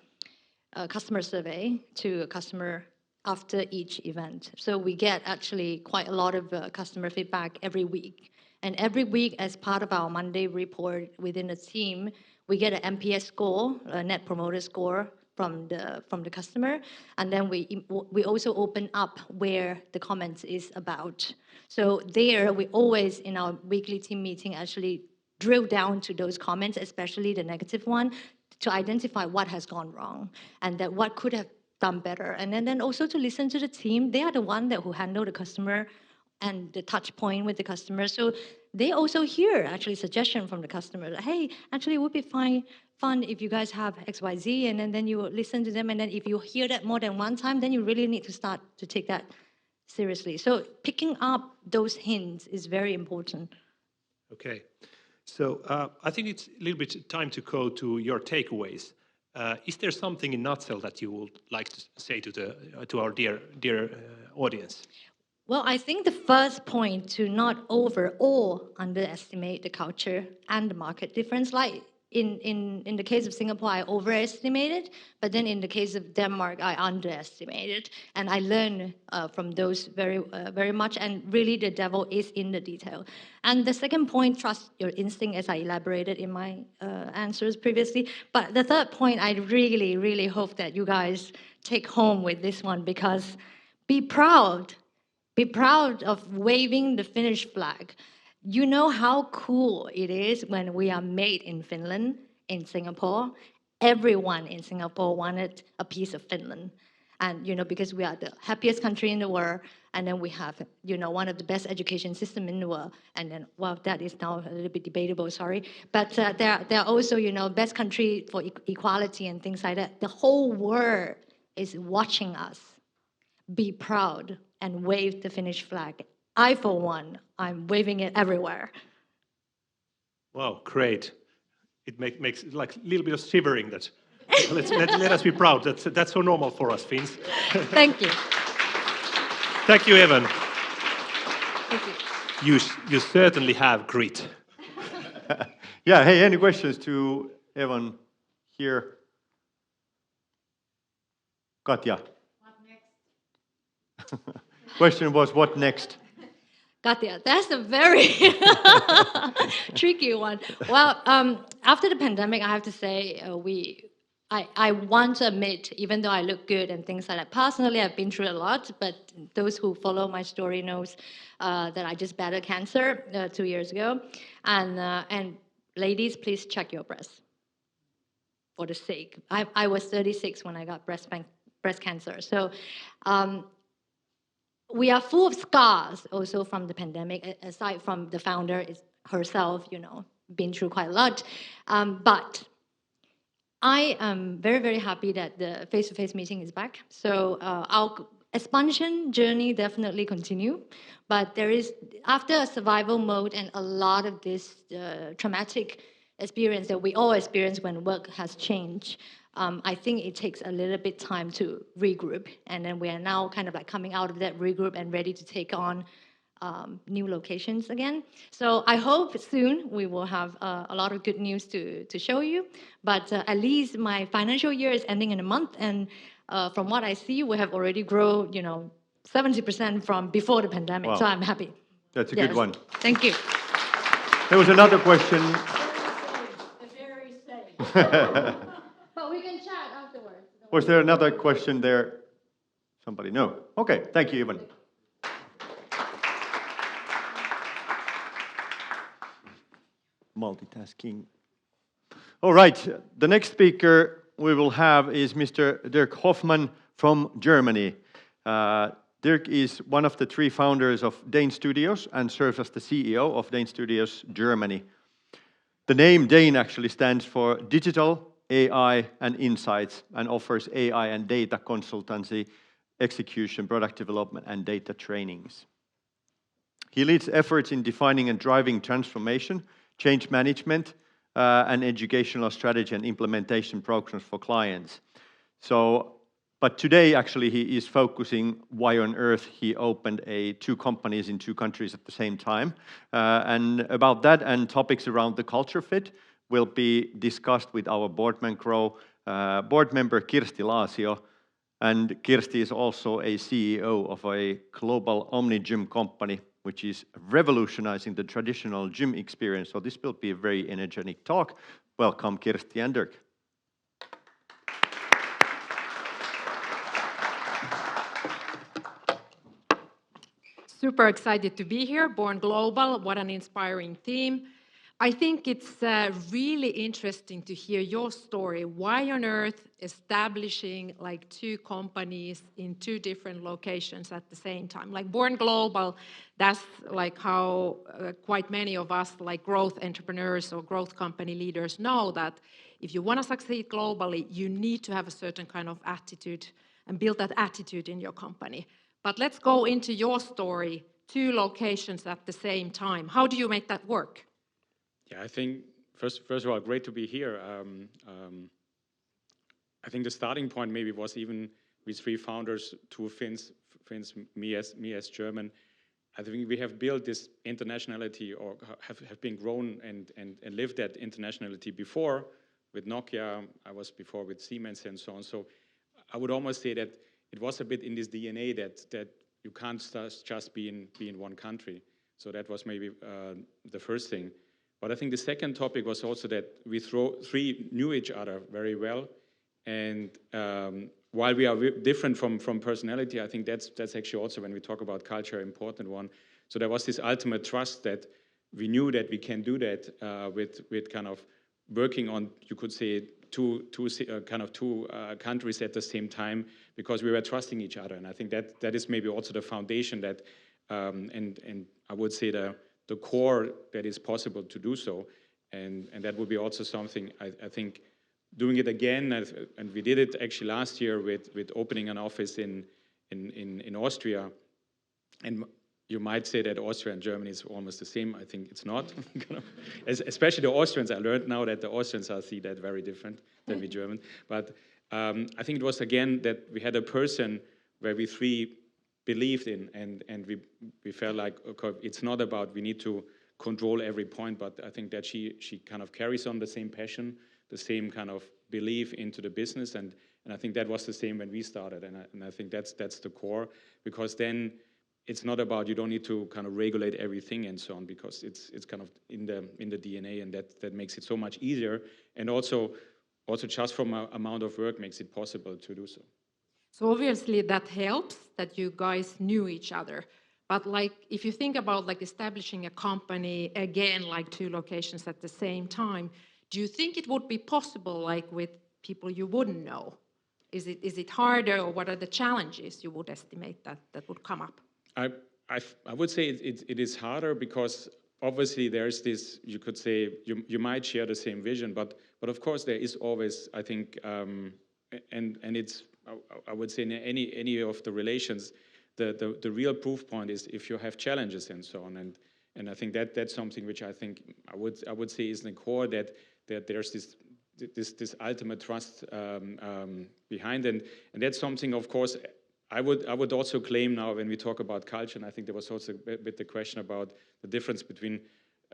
customer survey to a customer after each event. So we get actually quite a lot of customer feedback every week. And every week, as part of our Monday report within the team, we get an NPS score, a Net Promoter Score, from the customer, and then we also open up where the comments is about. So there, we always, in our weekly team meeting, actually drill down to those comments, especially the negative one, to identify what has gone wrong and that what could have done better. And then also to listen to the team. They are the one who handle the customer and the touch point with the customer. So they also hear actually suggestion from the customer. Like, hey, actually it would be fun if you guys have XYZ, and then you listen to them. And then if you hear that more than one time, then you really need to start to take that seriously. So picking up those hints is very important. Okay. So I think it's a little bit time to go to your takeaways. Is there something in nutshell that you would like to say to our dear audience? Well, I think the first point, to not over or underestimate the culture and the market difference. Like in the case of Singapore, I overestimated, but then in the case of Denmark, I underestimated. And I learned from those very much. And really, the devil is in the detail. And the second point, trust your instinct, as I elaborated in my answers previously. But the third point, I really, really hope that you guys take home with this one, because be proud. Be proud of waving the Finnish flag. You know how cool it is when we are made in Finland, in Singapore. Everyone in Singapore wanted a piece of Finland. And, because we are the happiest country in the world, and then we have, one of the best education system in the world. And then, well, that is now a little bit debatable, sorry. But they're also, best country for equality and things like that. The whole world is watching us. be proud and wave the Finnish flag. I, for one, I'm waving it everywhere. Wow, great. It makes like a little bit of shivering that. let us be proud. That's so normal for us Finns. Thank you. Thank you, Evon. Thank you. You certainly have grit. Yeah, hey, any questions to Evon here? Katja. What next? Question was, what next? Katja, that's a very tricky one. Well, after the pandemic, I have to say, I want to admit, even though I look good and things like that, personally, I've been through a lot, but those who follow my story knows that I just battled cancer 2 years ago. And ladies, please check your breasts for the sake. I was 36 when I got breast cancer. So we are full of scars also from the pandemic, aside from the founder herself, been through quite a lot. But I am very, very happy that the face-to-face meeting is back. So our expansion journey definitely continue, but there is, after a survival mode and a lot of this traumatic experience that we all experience when work has changed, I think it takes a little bit time to regroup. And then we are now kind of like coming out of that regroup and ready to take on new locations again. So I hope soon we will have a lot of good news to show you. But at least my financial year is ending in a month. And from what I see, we have already grown, 70% from before the pandemic. Wow. So I'm happy. That's a good one. Thank you. There was another question. Very safe. But we can chat afterwards. Was there another question there? Somebody? No. Okay, thank you, Evon. Multitasking. All right, the next speaker we will have is Mr. Dirk Hofmann from Germany. Dirk is one of the 3 founders of DAIN Studios and serves as the CEO of DAIN Studios Germany. The name DAIN actually stands for Digital, AI and Insights, and offers AI and data consultancy, execution, product development and data trainings. He leads efforts in defining and driving transformation, change management, and educational strategy and implementation programs for clients. But today, actually, he is focusing why on earth he opened 2 companies in 2 countries at the same time. And about that and topics around the culture fit will be discussed with our Boardman Grow board member Kirsti Laasio. And Kirsti is also a CEO of a global omni-gym company, which is revolutionizing the traditional gym experience. So this will be a very energetic talk. Welcome, Kirsti and Dirk. Super excited to be here. Born Global, what an inspiring theme. I think it's really interesting to hear your story. Why on earth establishing like 2 companies in 2 different locations at the same time? Like Born Global, that's like how quite many of us like growth entrepreneurs or growth company leaders know that if you want to succeed globally, you need to have a certain kind of attitude and build that attitude in your company. But let's go into your story, 2 locations at the same time. How do you make that work? Yeah, I think, first of all, great to be here. I think the starting point maybe was even with 3 founders, 2 Finns, me as German. I think we have built this internationality or have been grown and lived that internationality before with Nokia. I was before with Siemens and so on. So I would almost say that it was a bit in this DNA that you can't just be in one country. So that was maybe the first thing. But I think the second topic was also that we 3 knew each other very well. And while we are different from personality, I think that's actually also, when we talk about culture, an important one. So there was this ultimate trust that we knew that we can do that with kind of working on, you could say, two countries at the same time, because we were trusting each other. And I think that is maybe also the foundation that, and I would say the core that is possible to do so. And that would be also something, I think, doing it again, and we did it actually last year with opening an office in in Austria. And you might say that Austria and Germany is almost the same. I think it's not. Especially the Austrians. I learned now that the Austrians see that very different than we German. But I think it was, again, that we had a person where we three believed in, and we felt like, okay, it's not about we need to control every point, but I think that she kind of carries on the same passion, the same kind of belief into the business, and I think that was the same when we started, and I think that's the core, because then it's not about, you don't need to kind of regulate everything and so on, because it's kind of in the DNA, and that makes it so much easier, and also just from amount of work makes it possible to do so. So obviously that helps that you guys knew each other. But like, if you think about like establishing a company again, like 2 locations at the same time, do you think it would be possible, like with people you wouldn't know? Is it harder, or what are the challenges you would estimate that would come up? I would say it is harder, because obviously there's this, you could say, you might share the same vision, but of course there is always, I think, and it's, I would say in any of the relations, the real proof point is if you have challenges and so on, and I think that's something which I think I would say is in the core, that there's this ultimate trust behind, and that's something, of course, I would also claim now when we talk about culture, and I think there was also a bit the question about the difference between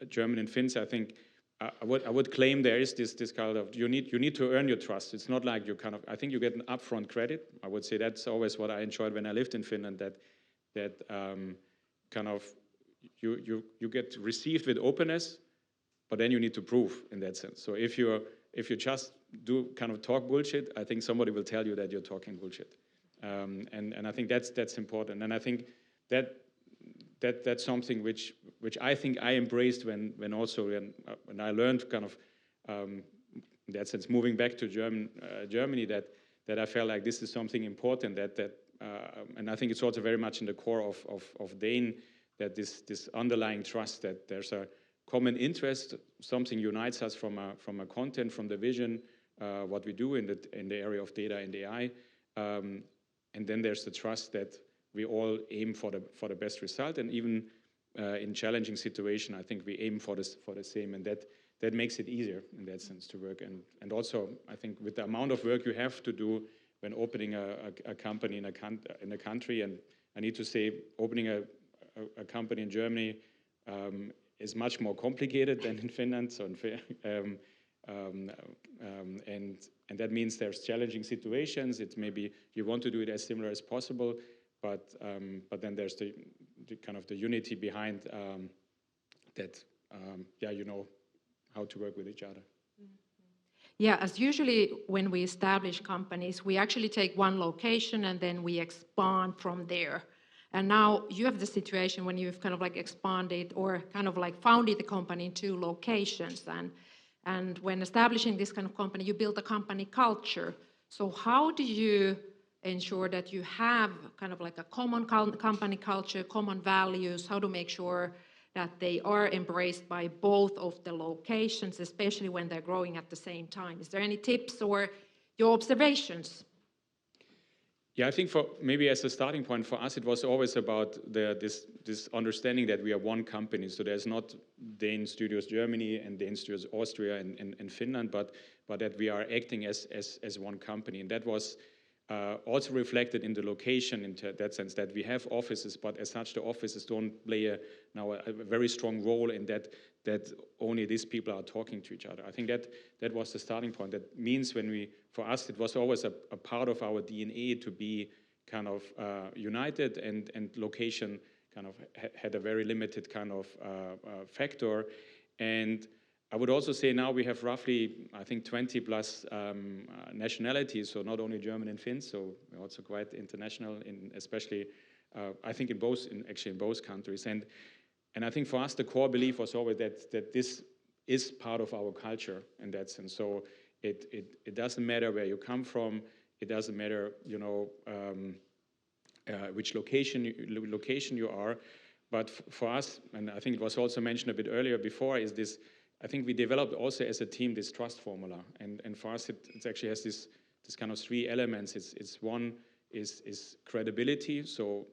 German and Finns. I think I would claim there is this kind of, you need to earn your trust. It's not like you kind of, I think you get an upfront credit. I would say that's always what I enjoyed when I lived in Finland, that kind of you get received with openness, but then you need to prove in that sense. So if you just do kind of talk bullshit, I think somebody will tell you that you're talking bullshit. And I think that's important. And I think that's something which I think I embraced when I learned kind of in that sense moving back to Germany, that I felt like this is something important, and I think it's also very much in the core of DAIN, that this underlying trust, that there's a common interest, something unites us from a content, from the vision, what we do in the area of data and AI, and then there's the trust that we all aim for the best result, and even in challenging situation, I think we aim for the same, and that makes it easier in that sense to work. And also, I think with the amount of work you have to do when opening a company in a country, and I need to say, opening a company in Germany is much more complicated than in Finland. So and that means there's challenging situations. It's maybe you want to do it as similar as possible, but then there's the kind of the unity behind that. You know how to work with each other. Yeah, as usually when we establish companies, we actually take one location and then we expand from there. And now you have the situation when you've kind of like expanded or kind of like founded the company in 2 locations. And when establishing this kind of company, you build a company culture. So how do you ensure that you have kind of like a common company culture, common values, how to make sure that they are embraced by both of the locations, especially when they're growing at the same time? Is there any tips or your observations? Yeah, I think for maybe as a starting point for us, it was always about this understanding that we are one company. So there's not DAIN Studios Germany and DAIN Studios Austria and Finland, but that we are acting as one company. And that was also reflected in the location, in that sense, that we have offices, but as such the offices don't play a very strong role in that only these people are talking to each other. I think that was the starting point. That means for us, it was always a part of our DNA to be kind of united, and location kind of had a very limited kind of factor. And I would also say now we have roughly, I think, 20 plus nationalities, so not only German and Finns, so we're also quite international, especially I think in both countries. And I think for us the core belief was always that this is part of our culture in that sense. So it doesn't matter where you come from, it doesn't matter which location you are, but for us, and I think it was also mentioned a bit earlier before, is this. I think we developed also as a team this trust formula, and for us it actually has this kind of 3 elements. It's one, is credibility. So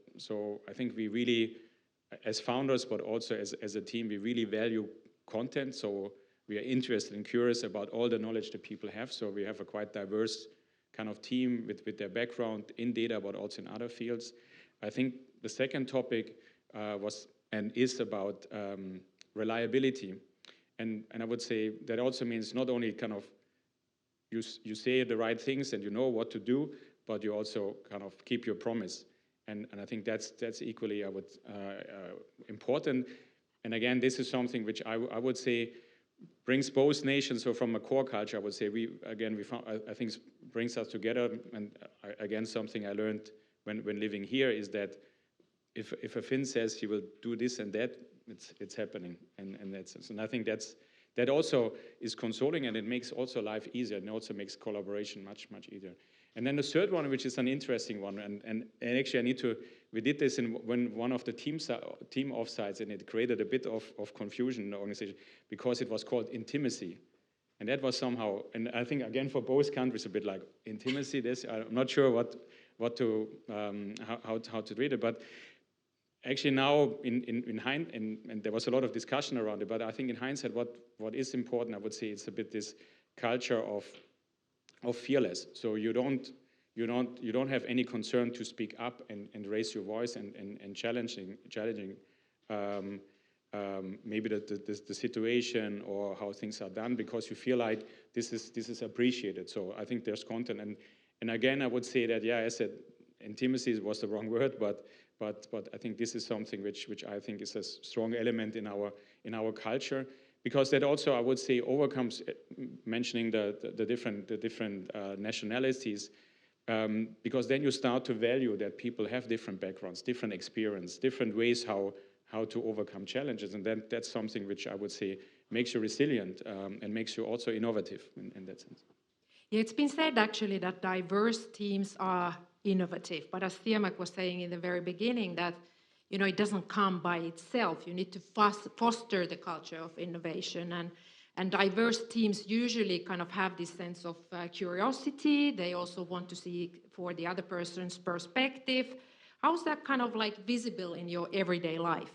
I think we really, as founders, but also as a team, we really value content. So we are interested and curious about all the knowledge that people have. So we have a quite diverse kind of team with their background in data, but also in other fields. I think the second topic was and is about reliability. And I would say that also means not only kind of you say the right things and you know what to do, but you also kind of keep your promise. And I think that's equally important. And again, this is something which I would say brings both nations. So from a core culture, I would say I think brings us together. And again, something I learned when living here is that if a Finn says he will do this and that, it's happening. And I think that also is consoling, and it makes also life easier, and also makes collaboration much easier. And then the third one, which is an interesting one, and actually we did this in one of the team offsites, and it created a bit of confusion in the organization because it was called intimacy. And that was somehow, and I think again for both countries, a bit like intimacy. I'm not sure how to read it, but actually now in hindsight, and there was a lot of discussion around it, but I think in hindsight, what is important, I would say, it's a bit this culture of fearless. So you don't have any concern to speak up and raise your voice and challenging maybe the situation or how things are done, because you feel like this is appreciated. So I think there's content, and again I would say that, yeah, I said intimacy was the wrong word, but I think this is something which I think is a strong element in our culture, because that also, I would say, overcomes mentioning the different nationalities, because then you start to value that people have different backgrounds, different experience, different ways how to overcome challenges, and then that's something which I would say makes you resilient and makes you also innovative in that sense. Yeah, it's been said actually that diverse teams are innovative, but as Siamäk was saying in the very beginning, that it doesn't come by itself. You need to foster the culture of innovation, and diverse teams usually kind of have this sense of curiosity. They also want to see for the other person's perspective. How's that kind of like visible in your everyday life?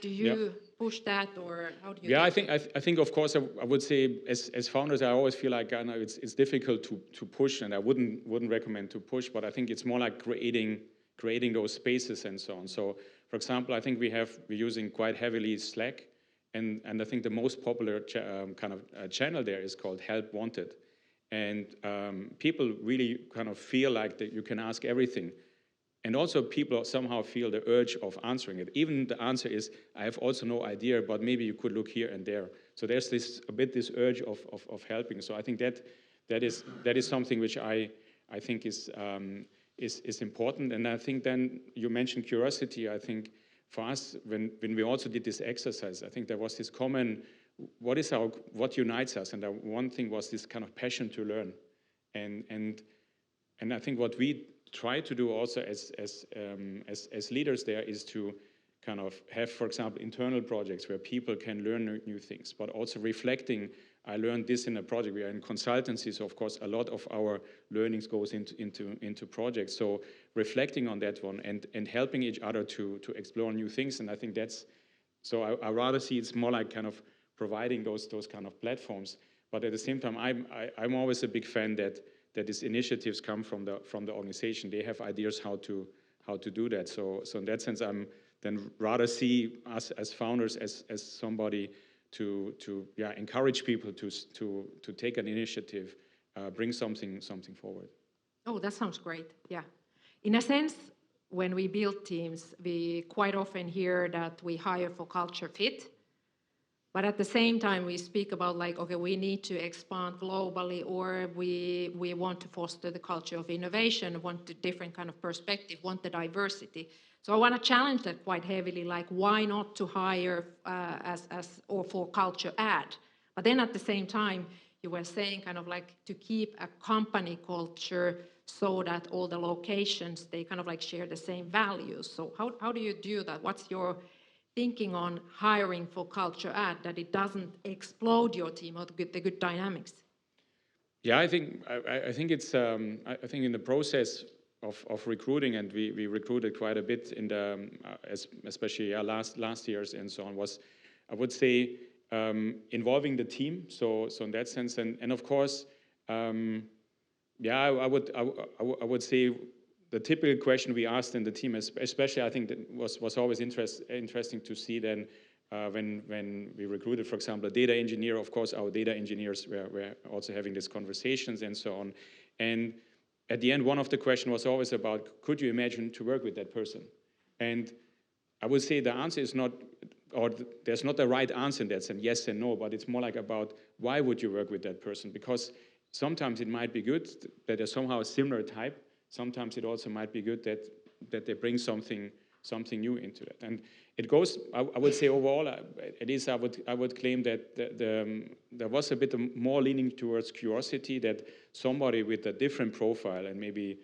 Do you push that, or how do you? Yeah, I think of course I would say as founders I always feel like it's difficult to push, and I wouldn't recommend to push, but I think it's more like creating those spaces and so on. So for example, I think we're using quite heavily Slack, and I think the most popular channel there is called Help Wanted, and people really kind of feel like that you can ask everything. And also people somehow feel the urge of answering it. Even the answer is, I have also no idea, but maybe you could look here and there. So there's this urge of helping. So I think that is something which I think is important. And I think then you mentioned curiosity. I think for us, when we also did this exercise, I think there was this common, what unites us? And one thing was this kind of passion to learn. And I think what we try to do also as leaders there is to kind of have, for example, internal projects where people can learn new things, but also reflecting, I learned this in a project. We are in consultancy, so of course a lot of our learnings goes into projects. So reflecting on that one and helping each other to explore new things. And I think so I rather see it's more like kind of providing those kind of platforms. But at the same time, I'm always a big fan that these initiatives come from the organization. They have ideas how to do that. So in that sense, I'm then rather see us as founders as somebody to encourage people to take an initiative, bring something forward. Oh, that sounds great. Yeah, in a sense, when we build teams, we quite often hear that we hire for culture fit. But at the same time, we speak about like, okay, we need to expand globally, or we want to foster the culture of innovation, want a different kind of perspective, want the diversity. So I want to challenge that quite heavily, like why not to hire or for culture add? But then at the same time, you were saying kind of like to keep a company culture so that all the locations, they kind of like share the same values. So how do you do that? What's your thinking on hiring for culture add, that it doesn't explode your team or the good dynamics? Yeah, I think it's I think in the process of recruiting, and we recruited quite a bit in the especially last years and so on, was, I would say, involving the team. So in that sense, and of course, yeah, I would say the typical question we asked in the team, especially I think that was always interesting to see then when we recruited, for example, a data engineer. Of course, our data engineers were also having these conversations and so on. And at the end, one of the questions was always about, could you imagine to work with that person? And I would say the answer is not, or there's not a right answer in that sense, yes and no, but it's more like about why would you work with that person? Because sometimes it might be good that they're somehow a similar type. Sometimes it also might be good that they bring something new into that. And it goes, I would say overall, at least I would claim that there was a bit more leaning towards curiosity, that somebody with a different profile and maybe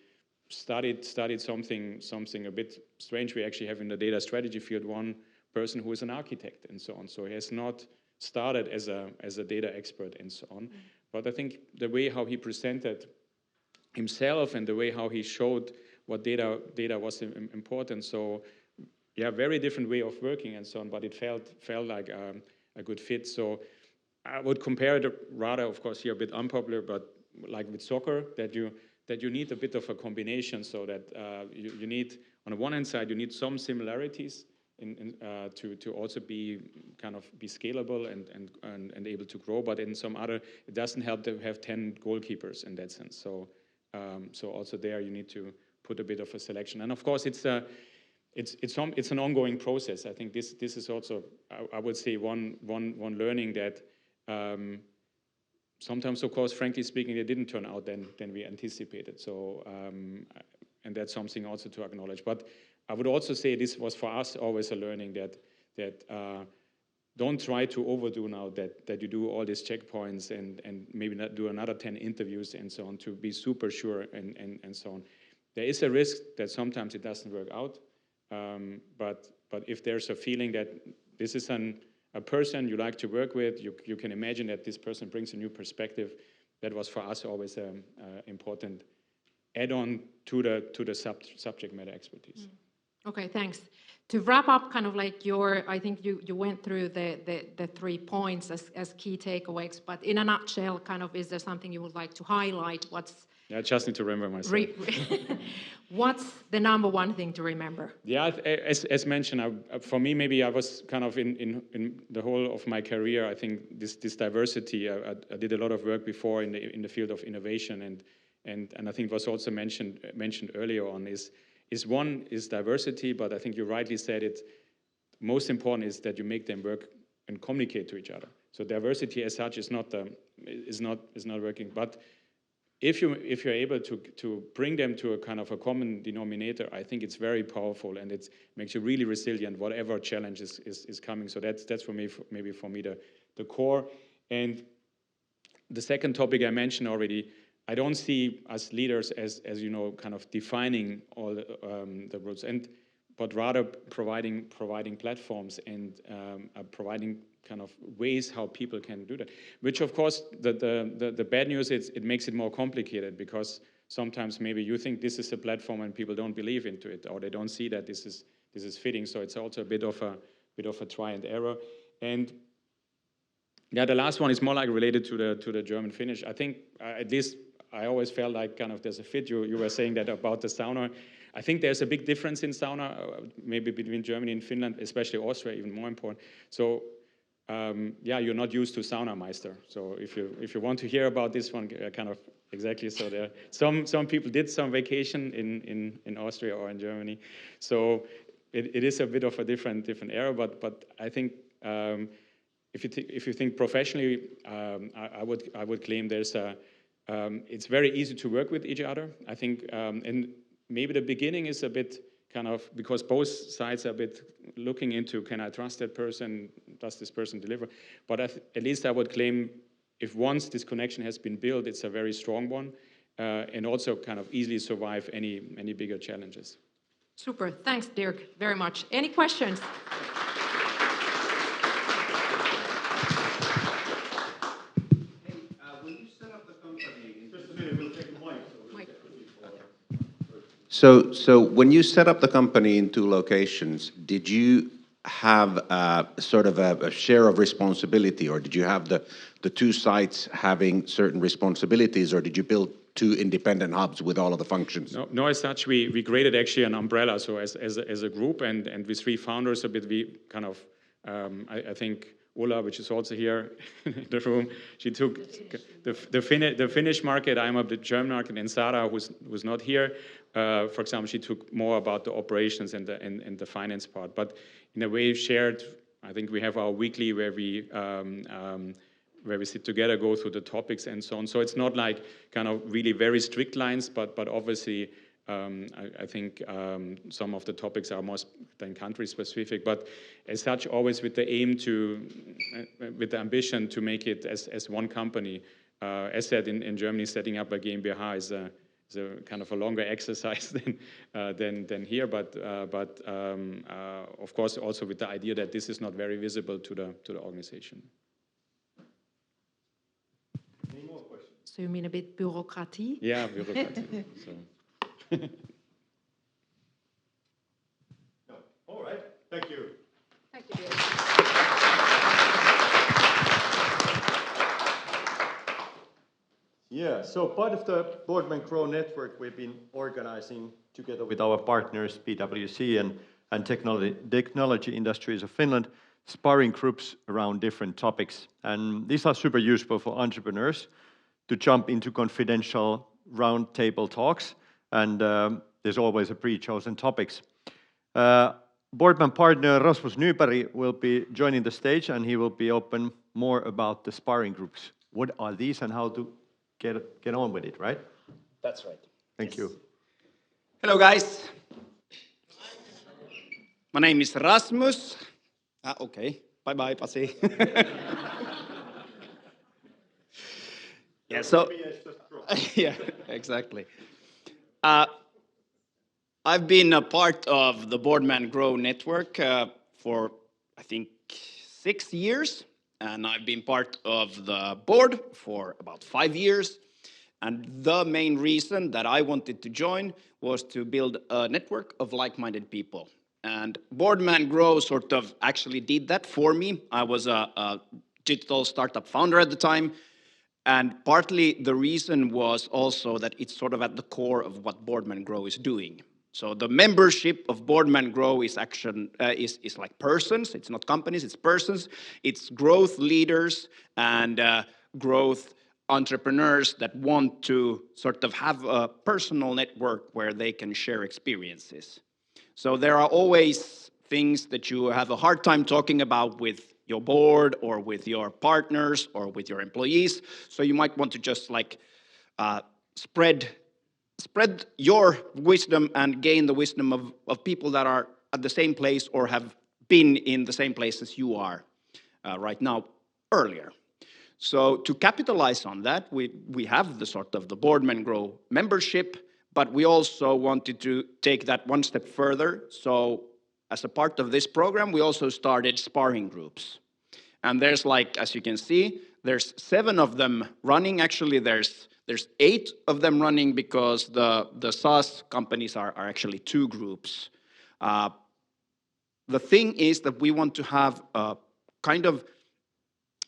studied something a bit strange. We actually have in the data strategy field one person who is an architect and so on. So he has not started as a data expert and so on. But I think the way how he presented himself and the way how he showed what data was important. So yeah, very different way of working and so on, but it felt like a good fit. So I would compare it rather, of course, here a bit unpopular, but like with soccer, that you need a bit of a combination, so that you need, on the one hand side, you need some similarities to also be kind of be scalable and able to grow, but in some other, it doesn't help to have 10 goalkeepers in that sense. So also there you need to put a bit of a selection, and of course it's an ongoing process. I think this is also, I would say, one learning that sometimes, of course, frankly speaking, it didn't turn out than we anticipated. So and that's something also to acknowledge. But I would also say this was for us always a learning that don't try to overdo now that you do all these checkpoints and maybe not do another 10 interviews and so on to be super sure and so on. There is a risk that sometimes it doesn't work out, but if there's a feeling that this is a person you like to work with, you can imagine that this person brings a new perspective. That was for us always an important add-on to the subject matter expertise. Okay, thanks. To wrap up, kind of like I think you went through the 3 points as key takeaways, but in a nutshell, kind of, is there something you would like to highlight? Yeah, I just need to remember myself. What's the number one thing to remember? Yeah, as mentioned, for me, maybe I was kind of in the whole of my career, I think this diversity, I did a lot of work before in the field of innovation, and I think it was also mentioned earlier on, is diversity, but I think you rightly said it, most important is that you make them work and communicate to each other. So diversity as such is not working, but if you're able to bring them to a kind of a common denominator, I think it's very powerful, and it makes you really resilient whatever challenge is coming. So that's for me, maybe for me the core. And the second topic I mentioned already, I don't see us leaders as you know, kind of defining all the rules, but rather providing platforms and providing kind of ways how people can do that. Which, of course, the bad news is it makes it more complicated, because sometimes maybe you think this is a platform and people don't believe into it, or they don't see that this is fitting. So it's also a bit of a try and error. And yeah, the last one is more like related to the German Finnish. I think at least I always felt like kind of there's a fit. You were saying that about the sauna. I think there's a big difference in sauna, maybe between Germany and Finland, especially Austria, even more important. So yeah, you're not used to sauna meister. So if you want to hear about this one, kind of exactly. So there, some people did some vacation in Austria or in Germany. So it is a bit of a different era. But I think if you think professionally, I would claim there's it's very easy to work with each other. I think, and maybe the beginning is a bit kind of, because both sides are a bit looking into, can I trust that person? Does this person deliver? But at least I would claim, if once this connection has been built, it's a very strong one, and also kind of easily survive any bigger challenges. Super. Thanks, Dirk, very much. Any questions? So when you set up the company in 2 locations, did you have sort of a share of responsibility, or did you have the 2 sites having certain responsibilities, or did you build 2 independent hubs with all of the functions? No, as such, we created actually an umbrella. So as a group, and with 3 founders, we kind of, I think Ulla, which is also here in the room, she took the Finnish market, I'm of the German market, and Sarah, who's not here, for example, she took more about the operations and the finance part. But in a way shared, I think we have our weekly where we sit together, go through the topics and so on. So it's not like kind of really very strict lines, but obviously I think some of the topics are more than country specific, but as such always with the aim to, with the ambition to make it as one company. As said in Germany, setting up a GmbH is a kind of a longer exercise than here, but of course also with the idea that this is not very visible to the organization. Any more questions? So you mean a bit bureaucracy? Yeah, bureaucracy. So. No. All right. Thank you. Thank you, Dirk. Yeah, so part of the Boardman Grow network we've been organizing together with our partners, PwC and Technology Industries of Finland, sparring groups around different topics. And these are super useful for entrepreneurs to jump into confidential roundtable talks, and there's always a pre-chosen topics. Boardman partner Rasmus Nyberg will be joining the stage, and he will be open more about the sparring groups. What are these and how to get on with it, right? That's right. Thank you. Hello, guys. My name is Rasmus. Okay. Bye-bye, Pasi. Yeah, so... yeah, exactly. I've been a part of the Boardman Grow network for, I think, 6 years. And I've been part of the board for about 5 years. And the main reason that I wanted to join was to build a network of like-minded people. And Boardman Grow sort of actually did that for me. I was a digital startup founder at the time. And partly the reason was also that it's sort of at the core of what Boardman Grow is doing. So the membership of Boardman Grow is like persons. It's not companies, it's persons. It's growth leaders and growth entrepreneurs that want to sort of have a personal network where they can share experiences. So there are always things that you have a hard time talking about with your board or with your partners or with your employees. So you might want to just like spread your wisdom and gain the wisdom of people that are at the same place or have been in the same place as you are right now earlier. So to capitalize on that, we have the sort of the Boardman Grow membership, but we also wanted to take that one step further. So as a part of this program, we also started sparring groups. And there's like, as you can see, there's 7 of them running. Actually, there's 8 of them running because the SaaS companies are actually 2 groups. The thing is that we want to have a kind of,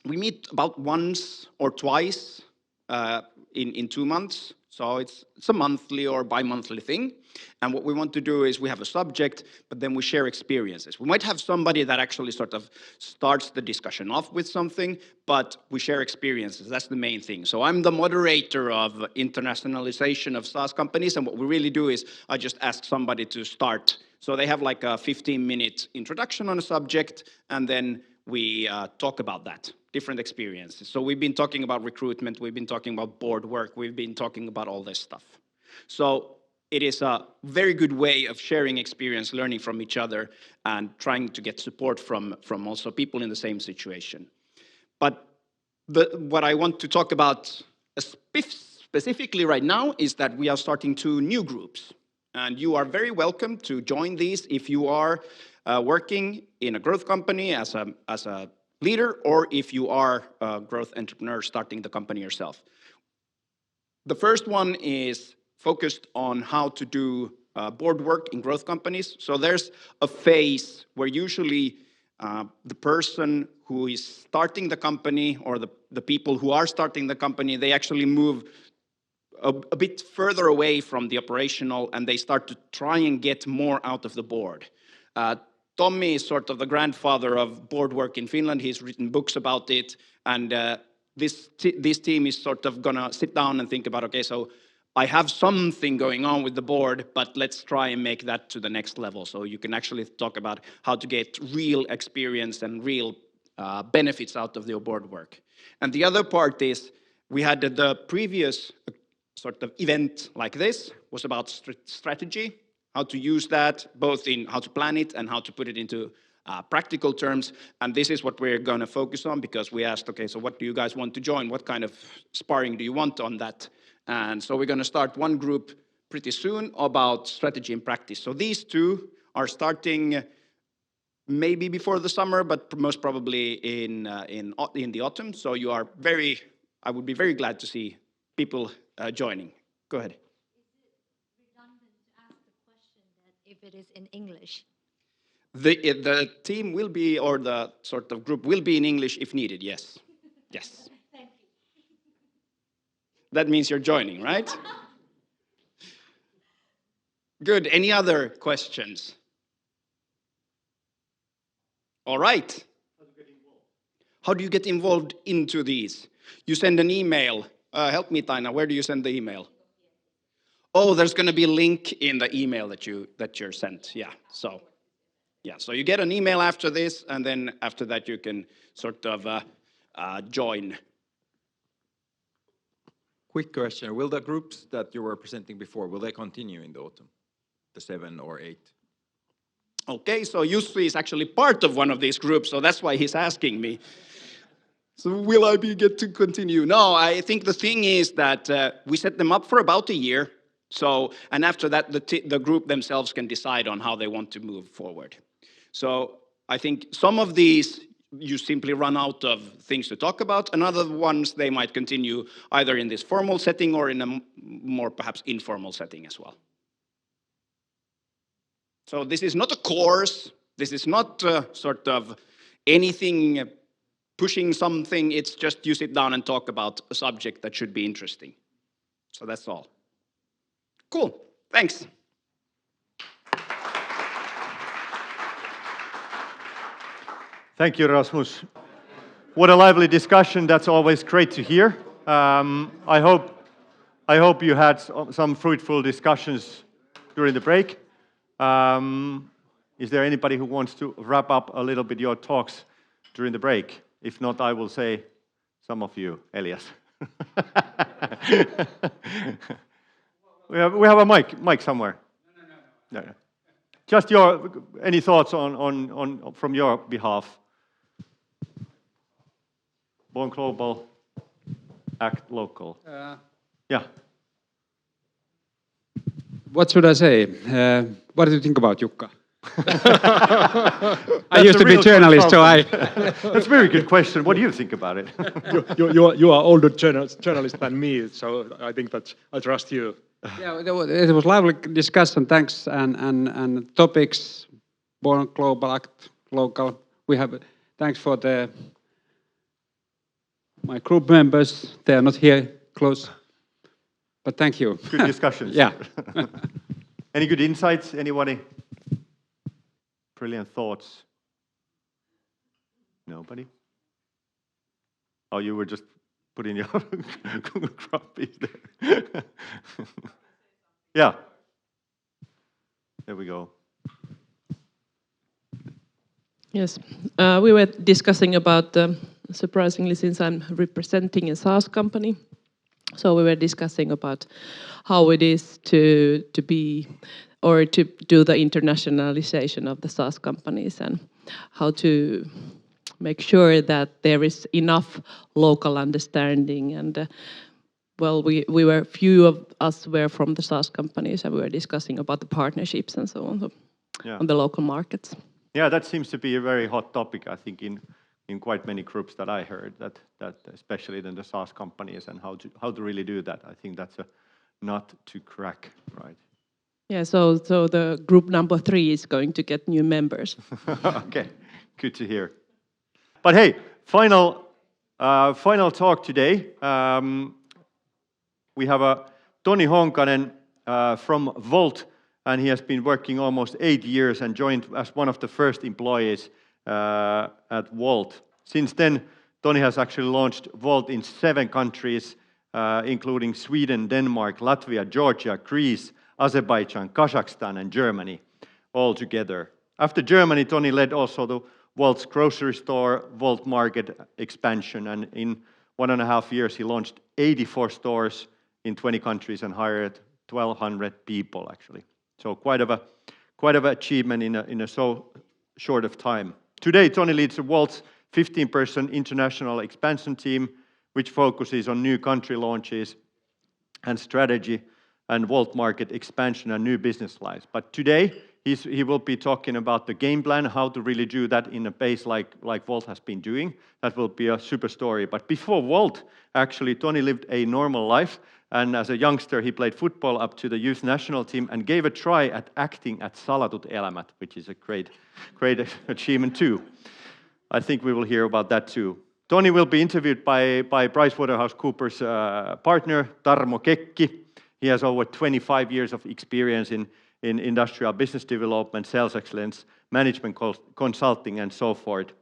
we meet about once or twice in 2 months. So it's a monthly or bi-monthly thing. And what we want to do is we have a subject, but then we share experiences. We might have somebody that actually sort of starts the discussion off with something, but we share experiences. That's the main thing. So I'm the moderator of internationalization of SaaS companies. And what we really do is I just ask somebody to start. So they have like a 15-minute introduction on a subject, and then we talk about that, different experiences. So we've been talking about recruitment, we've been talking about board work, we've been talking about all this stuff. So it is a very good way of sharing experience, learning from each other, and trying to get support from also people in the same situation. But what I want to talk about specifically right now is that we are starting 2 new groups. And you are very welcome to join these if you are working in a growth company as a leader, or if you are a growth entrepreneur starting the company yourself. The first one is focused on how to do board work in growth companies. So there's a phase where usually the person who is starting the company or the people who are starting the company, they actually move a bit further away from the operational and they start to try and get more out of the board. Tommy is sort of the grandfather of board work in Finland. He's written books about it. And this team is sort of gonna sit down and think about, okay, so I have something going on with the board, but let's try and make that to the next level. So you can actually talk about how to get real experience and real benefits out of your board work. And the other part is we had the previous sort of event like this was about strategy, how to use that, both in how to plan it and how to put it into practical terms. And this is what we're going to focus on because we asked, okay, so what do you guys want to join? What kind of sparring do you want on that? And so we're going to start one group pretty soon about strategy and practice. So these two are starting maybe before the summer, but most probably in the autumn. So you are I would be very glad to see people joining. Go ahead. Is it redundant to ask the question that if it is in English? The team will be, or the sort of group will be in English if needed, yes. Yes. Thank you. That means you're joining, right? Good. Any other questions? All right. How do you get involved into these? You send an email. Help me, Taina. Where do you send the email? Oh, there's going to be a link in the email that you're sent. Yeah. So you get an email after this, and then after that you can sort of join. Quick question. Will the groups that you were presenting before, will they continue in the autumn? The 7 or 8? Okay, so Jussi is actually part of one of these groups, so that's why he's asking me. So will I get to continue? No, I think the thing is that we set them up for about a year. So, and after that, the group themselves can decide on how they want to move forward. So I think some of these, you simply run out of things to talk about, and other ones, they might continue either in this formal setting or in a more perhaps informal setting as well. So this is not a course, this is not sort of anything pushing something, it's just you sit down and talk about a subject that should be interesting. So that's all. Cool, thanks. Thank you, Rasmus. What a lively discussion. That's always great to hear. I hope you had some fruitful discussions during the break. Is there anybody who wants to wrap up a little bit your talks during the break? If not, I will say some of you, Elias. we have a mic somewhere. No. Just any thoughts on from your behalf? Born global, act local. Yeah. What should I say? What do you think about Jukka? I used to be a journalist, so I... That's a very good question. What do you think about it? You are older journalist than me, so I think that I trust you. Yeah, it was lively discussion. Thanks, and topics, born global, act local. Thanks for my group members. They are not here close, but thank you. Good discussions. Yeah. Any good insights? Anybody? Brilliant thoughts? Nobody? Oh, you were just putting your crappies there. Yeah. There we go. Yes, we were discussing about, surprisingly, since I'm representing a SaaS company, so we were discussing about how it is to be, or to do the internationalization of the SaaS companies and how to make sure that there is enough local understanding. And well, few of us were from the SaaS companies, and we were discussing about the partnerships and so on, so on the local markets. Yeah, that seems to be a very hot topic, I think, in quite many groups that I heard, that especially in the SaaS companies and how to really do that. I think that's a nut to crack, right? Yeah, so the group number 3 is going to get new members. Okay, good to hear. But hey, final talk today. We have Toni Honkanen from Wolt, and he has been working almost 8 years and joined as one of the first employees at Wolt. Since then, Toni has actually launched Wolt in 7 countries, including Sweden, Denmark, Latvia, Georgia, Greece, Azerbaijan, Kazakhstan, and Germany, all together. After Germany, Toni led also the Wolt's grocery store, Wolt Market expansion, and in 1.5 years, he launched 84 stores in 20 countries and hired 1,200 people, actually. So quite of an achievement in a so short of time. Today, Toni leads the Wolt's 15-person international expansion team, which focuses on new country launches and strategy and Wolt market expansion and new business lines. But today, he will be talking about the game plan, how to really do that in a pace like Wolt has been doing. That will be a super story. But before Wolt, actually, Toni lived a normal life. And as a youngster, he played football up to the youth national team and gave a try at acting at Salatut Elämät, which is a great achievement too. I think we will hear about that too. Toni will be interviewed by PricewaterhouseCoopers partner Tarmo Kekki. He has over 25 years of experience in industrial business development, sales excellence, management consulting, and so forth.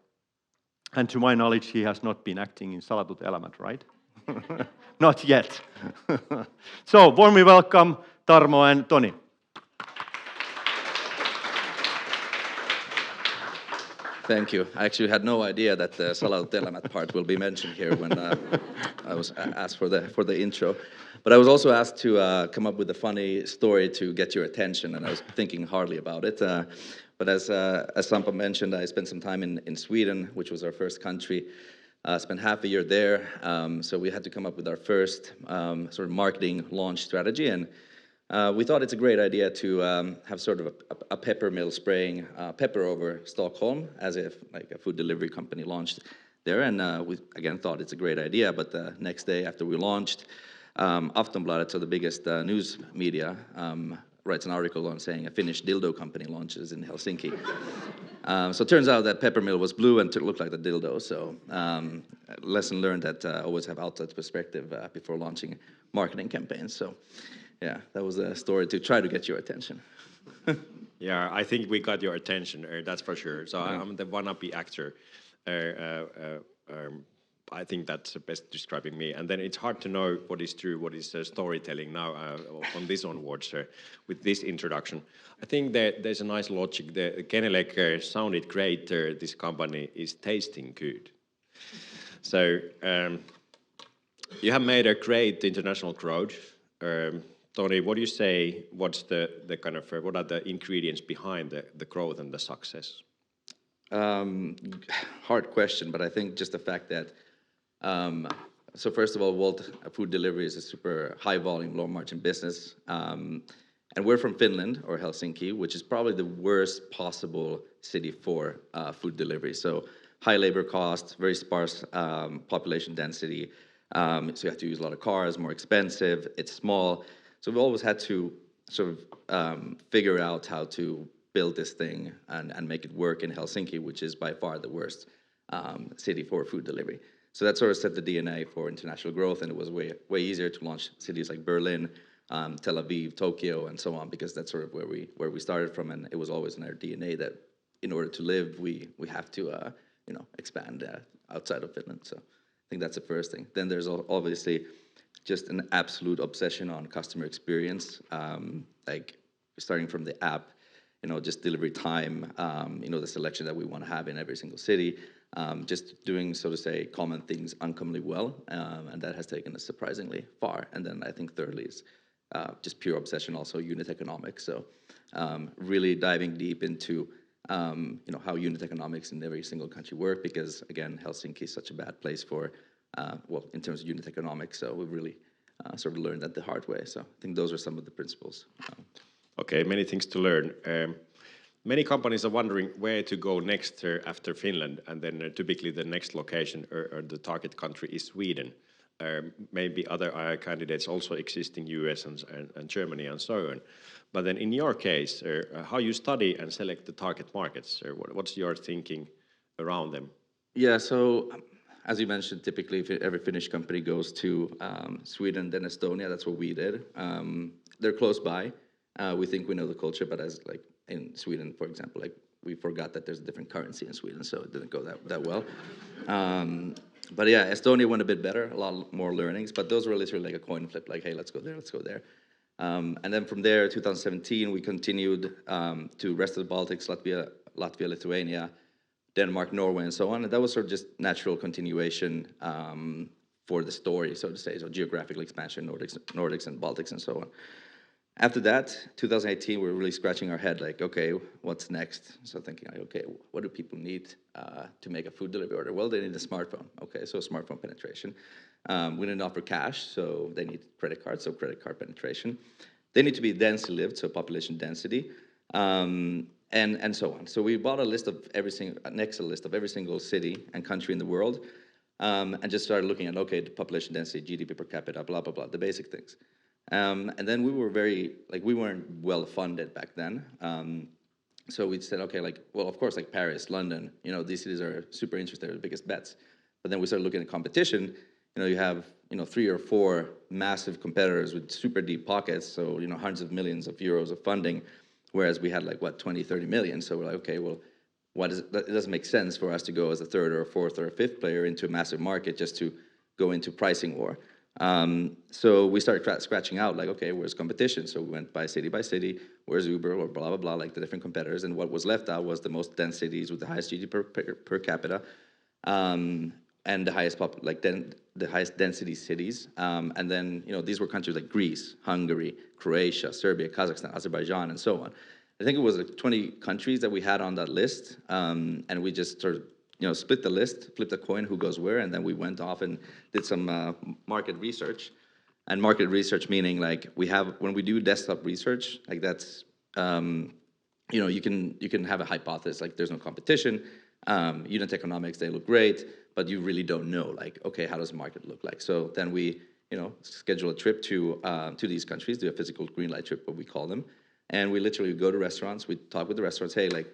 And to my knowledge, he has not been acting in Salatut Elämät, right? Not yet. So, warmly welcome Tarmo and Toni. Thank you. I actually had no idea that the Salatut Elämät part will be mentioned here when I was asked for the intro. But I was also asked to come up with a funny story to get your attention, and I was thinking hardly about it. But as Sampa mentioned, I spent some time in Sweden, which was our first country. Spent half a year there, so we had to come up with our first sort of marketing launch strategy, and we thought it's a great idea to have sort of a pepper mill spraying pepper over Stockholm, as if like a food delivery company launched there, and we again thought it's a great idea. But the next day after we launched, Aftonbladet, so the biggest news media, writes an article on saying a Finnish dildo company launches in Helsinki. So it turns out that pepper mill was blue and looked like the dildo. So lesson learned that always have outside perspective before launching marketing campaigns. So yeah, that was a story to try to get your attention. Yeah, I think we got your attention, that's for sure. So I'm the wannabe actor. I think that's best describing me. And then it's hard to know what is true, what is storytelling now on this onwards with this introduction. I think that there's a nice logic. The Genelec sounded great. This company is tasting good. So you have made a great international growth. Toni, what do you say? What's the kind of what are the ingredients behind the growth and the success? Hard question, but I think just the fact that so first of all, Wolt food delivery is a super high volume, low margin business. And we're from Finland, or Helsinki, which is probably the worst possible city for food delivery. So high labor costs, very sparse population density. So you have to use a lot of cars, more expensive, it's small. So we've always had to sort of figure out how to build this thing and make it work in Helsinki, which is by far the worst city for food delivery. So that sort of set the DNA for international growth, and it was way easier to launch cities like Berlin, Tel Aviv, Tokyo, and so on, because that's sort of where we started from, and it was always in our DNA that in order to live, we have to expand outside of Finland. So I think that's the first thing. Then there's obviously just an absolute obsession on customer experience, like starting from the app, just delivery time, the selection that we want to have in every single city. Just doing, so to say, common things uncommonly well, and that has taken us surprisingly far. And then I think thirdly is just pure obsession, also unit economics. So really diving deep into how unit economics in every single country work, because again, Helsinki is such a bad place for, in terms of unit economics. So we've really sort of learned that the hard way. So I think those are some of the principles. Okay, many things to learn. Many companies are wondering where to go next after Finland, and then typically the next location or the target country is Sweden. maybe other candidates also exist in US and Germany and so on. But then in your case, how you study and select the target markets, what's your thinking around them? Yeah, so as you mentioned, typically if every Finnish company goes to Sweden, then Estonia, that's what we did. They're close by. We think we know the culture, but as like in Sweden, for example, like we forgot that there's a different currency in Sweden, so it didn't go that well. But yeah, Estonia went a bit better, a lot more learnings, but those were literally like a coin flip, like, hey, let's go there, let's go there. And then from there, 2017, we continued to rest of the Baltics, Latvia, Lithuania, Denmark, Norway, and so on. And that was sort of just natural continuation for the story, so to say, so geographical expansion, Nordics and Baltics and so on. After that, 2018, we were really scratching our head, like, okay, what's next? So thinking, like, okay, what do people need to make a food delivery order? Well, they need a smartphone. Okay, so smartphone penetration. We didn't offer cash, so they need credit cards, so credit card penetration. They need to be densely lived, so population density, and so on. So we bought a list of an Excel list of every single city and country in the world, and just started looking at, okay, the population density, GDP per capita, blah, blah, blah, the basic things. And then we were we weren't well funded back then. So we said, okay, like, well, of course, like Paris, London, you know, these cities are super interested, they're the biggest bets. But then we started looking at competition. You know, you have, 3 or 4 massive competitors with super deep pockets. So, hundreds of millions of euros of funding, whereas we had like, 20, 30 million. So we're like, okay, well, it doesn't make sense for us to go as a third or a fourth or a fifth player into a massive market just to go into pricing war. So we started scratching out like, okay, where's competition? So we went by city, where's Uber or blah, blah, blah, like the different competitors. And what was left out was the most dense cities with the highest GDP per capita, and the highest the highest density cities. And then, these were countries like Greece, Hungary, Croatia, Serbia, Kazakhstan, Azerbaijan, and so on. I think it was like 20 countries that we had on that list. And we just sort of, split the list, flipped a coin, who goes where, and then we went off and did some market research. And market research meaning like when we do desktop research, like that's, you can have a hypothesis, like there's no competition, unit economics, they look great, but you really don't know, like, okay, how does the market look like? So then we, schedule a trip to these countries, do a physical green light trip, what we call them. And we literally go to restaurants, we talk with the restaurants, hey, like,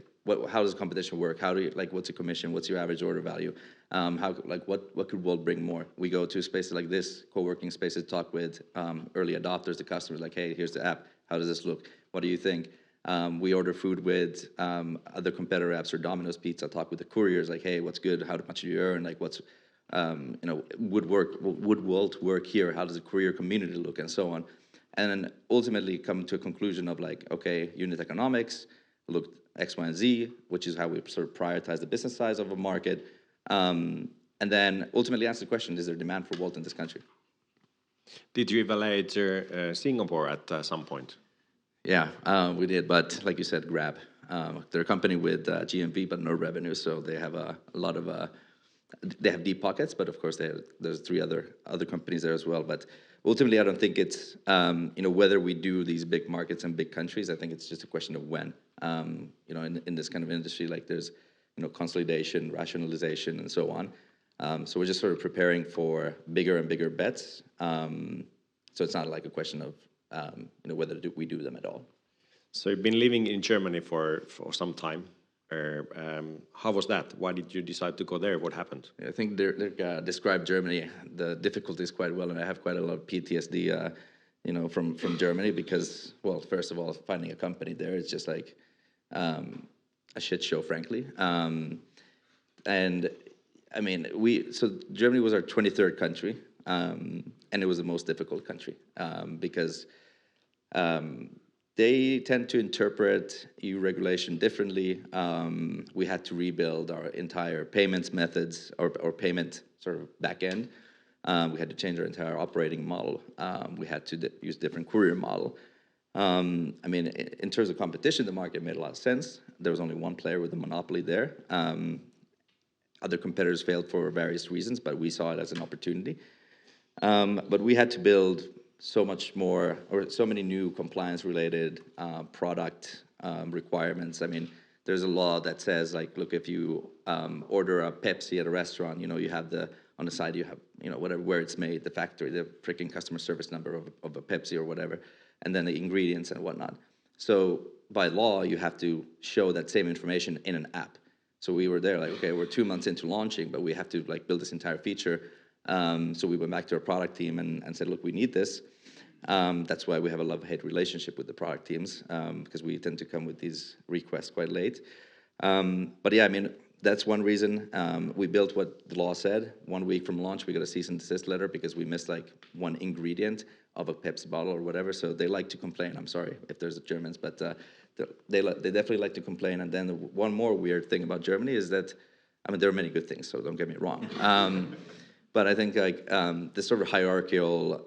how does competition work? How do you, like, what's your commission? What's your average order value? What could Wolt bring more? We go to spaces like this, co-working spaces, talk with early adopters, the customers, like, hey, here's the app. How does this look? What do you think? We order food with other competitor apps or Domino's Pizza, talk with the couriers, like, hey, what's good? How much do you earn? Like, what's, would Wolt work here? How does the courier community look? And so on. And then ultimately come to a conclusion of like, okay, unit economics, look X, Y, and Z, which is how we sort of prioritize the business size of a market. And then ultimately answer the question, is there demand for Wolt in this country? Did you evaluate Singapore at some point? Yeah, we did, but like you said, Grab. They're a company with GMV, but no revenue, so they have a lot of, they have deep pockets, but of course there's 3 other companies there as well. But ultimately, I don't think it's, whether we do these big markets and big countries, I think it's just a question of when. In this kind of industry, like there's, consolidation, rationalization, and so on. So we're just sort of preparing for bigger and bigger bets. So it's not like a question of, whether we do them at all. So you've been living in Germany for some time. How was that? Why did you decide to go there? What happened? I think Dirk described Germany, the difficulties quite well, and I have quite a lot of PTSD, from Germany because, well, first of all, finding a company there is just like a shit show, frankly. And I mean, so Germany was our 23rd country, and it was the most difficult country because they tend to interpret EU regulation differently. We had to rebuild our entire payments methods or payment sort of back end. We had to change our entire operating model. We had to use different courier model. I mean, in terms of competition, the market made a lot of sense. There was only one player with a monopoly there. Other competitors failed for various reasons, but we saw it as an opportunity. But we had to build so much more, or so many new compliance-related product requirements. I mean, there's a law that says, like, look, if you order a Pepsi at a restaurant, you have the on the side you have, whatever, where it's made, the factory, the freaking customer service number of a Pepsi or whatever, and then the ingredients and whatnot. So by law, you have to show that same information in an app. So we were there like, okay, we're 2 months into launching, but we have to like build this entire feature. So we went back to our product team and said, look, we need this. That's why we have a love-hate relationship with the product teams, because we tend to come with these requests quite late. But yeah, I mean, that's one reason. We built what the law said. 1 week from launch, we got a cease and desist letter because we missed like one ingredient of a Pepsi bottle or whatever. So they like to complain. I'm sorry if there's Germans, but they definitely like to complain. And then one more weird thing about Germany is that, I mean, there are many good things, so don't get me wrong. But I think like this sort of hierarchical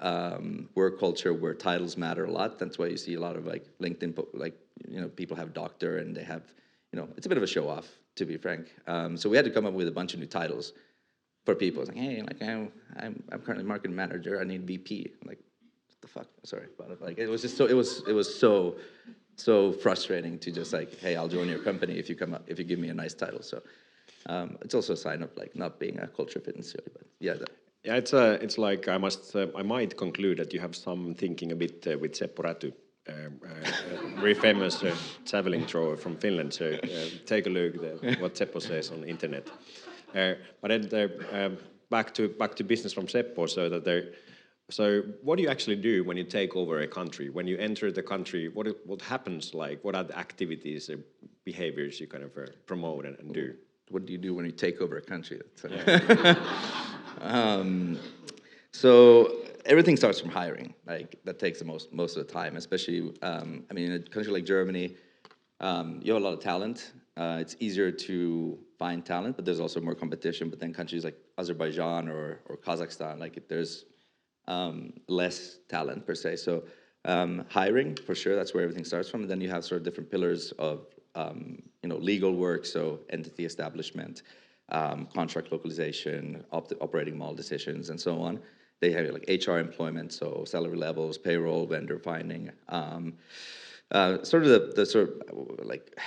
work culture where titles matter a lot. That's why you see a lot of like LinkedIn, like people have doctor and they have, it's a bit of a show off, to be frank. So we had to come up with a bunch of new titles for people. It's like, hey, like I'm currently marketing manager. I need VP. I'm like, what the fuck? Sorry about it. Like it was just so it was so frustrating to just like, hey, I'll join your company if you give me a nice title. So. It's also a sign of like not being a culture fit necessarily, but yeah. Yeah, it's like I might conclude that you have some thinking a bit with Seppo Räty, very famous javelin thrower from Finland. So take a look at what Seppo says on the internet. But then back to business from Seppo. So what do you actually do when you take over a country? When you enter the country, what happens? Like what are the activities, behaviors you kind of promote and do? What do you do when you take over a country? So everything starts from hiring. Like that takes the most of the time, especially. I mean, in a country like Germany, you have a lot of talent. It's easier to find talent, but there's also more competition. But then countries like Azerbaijan or Kazakhstan, like there's less talent per se. So hiring for sure, that's where everything starts from. And then you have sort of different pillars of legal work, so entity establishment, contract localization, operating model decisions, and so on. They have like HR employment, so salary levels, payroll, vendor finding, sort of the sort of like,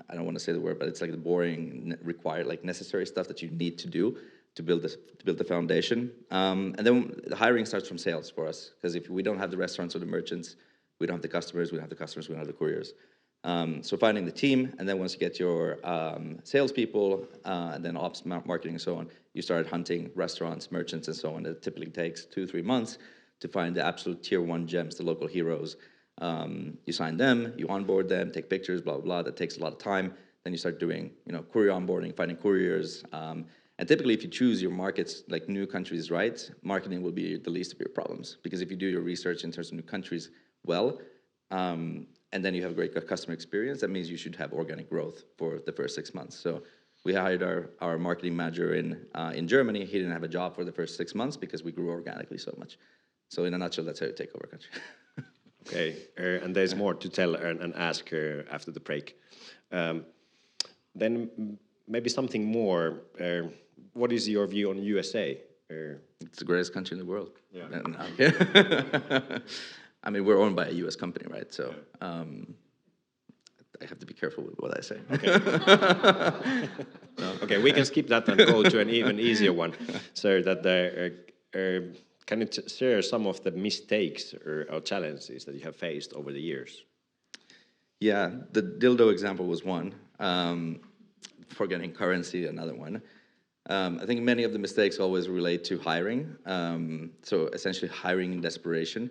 I don't want to say the word, but it's like the boring, required, like necessary stuff that you need to do to build the foundation. And then the hiring starts from sales for us, because if we don't have the restaurants or the merchants, we don't have the customers, we don't have the customers, we don't have the couriers. So finding the team, and then once you get your salespeople, and then ops, marketing, and so on, you start hunting restaurants, merchants, and so on. It typically takes 2-3 months to find the absolute tier 1 gems, the local heroes. You sign them, you onboard them, take pictures, blah, blah, blah. That takes a lot of time. Then you start doing, courier onboarding, finding couriers. And typically, if you choose your markets, like new countries, right, marketing will be the least of your problems. Because if you do your research in terms of new countries well, and then you have a great customer experience, that means you should have organic growth for the first 6 months. So we hired our marketing manager in Germany. He didn't have a job for the first 6 months because we grew organically so much. So in a nutshell, that's how you take over a country. Okay, and there's more to tell and ask after the break. Then maybe something more. What is your view on USA? It's the greatest country in the world. Yeah. I mean, we're owned by a U.S. company, right? So I have to be careful with what I say. Okay. Okay, we can skip that and go to an even easier one. So that can you share some of the mistakes or challenges that you have faced over the years? Yeah, the dildo example was one. Forgetting currency, another one. I think many of the mistakes always relate to hiring. So essentially hiring in desperation,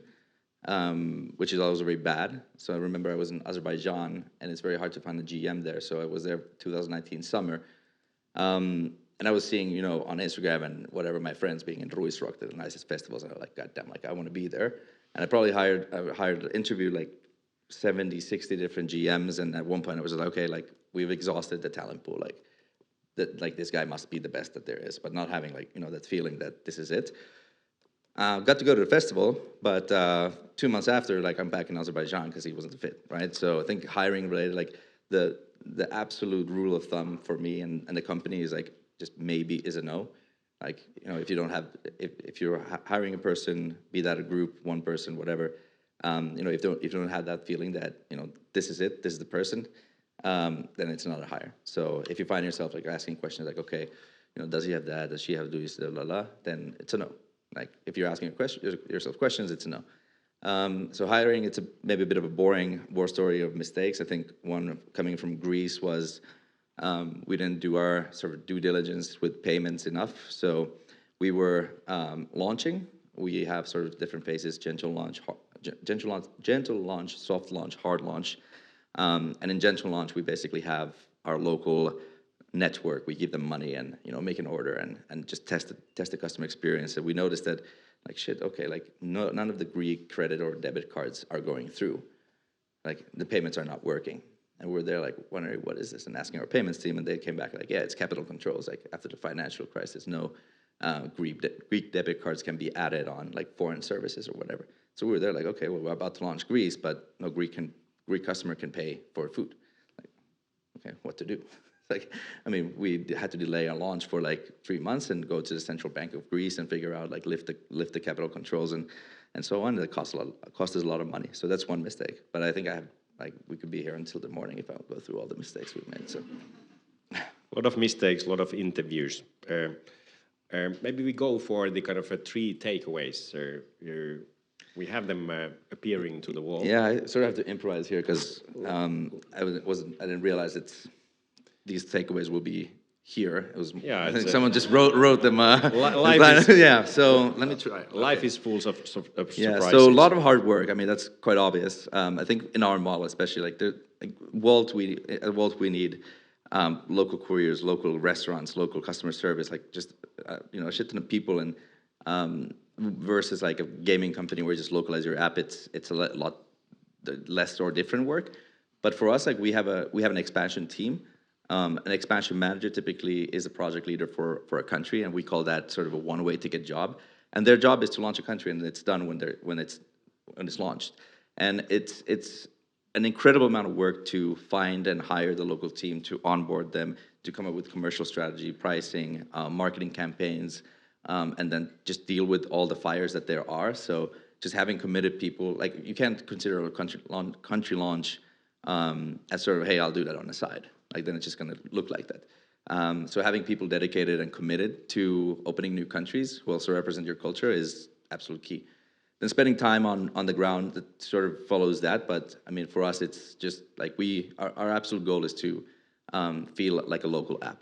which is always very bad. So I remember I was in Azerbaijan, and it's very hard to find a GM there. So I was there 2019 summer. And I was seeing, on Instagram and whatever, my friends being in Ruisrock, the nicest festivals, and I was like, God damn, like I want to be there. And I probably interviewed like 70, 60 different GMs, and at one point I was like, okay, like we've exhausted the talent pool, like this guy must be the best that there is, but not having like, that feeling that this is it. Got to go to the festival, but 2 months after, like I'm back in Azerbaijan because he wasn't fit, right? So I think hiring related, like the absolute rule of thumb for me and the company is like, just maybe is a no. Like, if you don't have, if you're hiring a person, be that a group, one person, whatever, if you don't have that feeling that, this is it, this is the person, then it's not a hire. So if you find yourself like asking questions like, okay, does he have that? Does she have this? Blah, blah, then it's a no. Like if you're asking yourself questions, it's a no. So hiring, it's maybe a bit of a boring war story of mistakes. I think one coming from Greece was we didn't do our sort of due diligence with payments enough. So we were launching. We have sort of different phases: gentle launch, soft launch, hard launch. And in gentle launch, we basically have our local network. We give them money and make an order and just test the customer experience. And we noticed that like shit, okay, like none of the Greek credit or debit cards are going through. Like the payments are not working. And we're there like wondering what is this and asking our payments team, and they came back like, yeah, it's capital controls. Like after the financial crisis, no Greek debit cards can be added on like foreign services or whatever. So we were there like, okay, well, we're about to launch Greece, but no Greek customer can pay for food. Like, okay, what to do? Like, I mean, we had to delay our launch for like 3 months and go to the Central Bank of Greece and figure out like lift the capital controls and so on. It cost us a lot of money. So that's one mistake. But I think we could be here until the morning if I go through all the mistakes we've made. So a lot of mistakes, a lot of interviews. Maybe we go for the kind of 3 takeaways. We have them appearing to the wall. Yeah, I sort of have to improvise here because I didn't realize these takeaways will be here. It was I think someone just wrote them. Yeah, so let me try. Life is full of surprises. Yeah, so a lot of hard work. I mean, that's quite obvious. I think in our model, especially like Wolt, we need local couriers, local restaurants, local customer service, like just a shit ton of people, and versus like a gaming company where you just localize your app, it's a lot less or different work. But for us, like we have an expansion team. An expansion manager typically is a project leader for a country, and we call that sort of a one-way ticket job. And their job is to launch a country, and it's done when it's launched. And it's an incredible amount of work to find and hire the local team, to onboard them, to come up with commercial strategy, pricing, marketing campaigns, and then just deal with all the fires that there are. So just having committed people, like you can't consider a country launch as sort of, hey, I'll do that on the side. Like then it's just going to look like that. So having people dedicated and committed to opening new countries who also represent your culture is absolute key. Then spending time on the ground that sort of follows that. But I mean, for us, it's just like our absolute goal is to feel like a local app.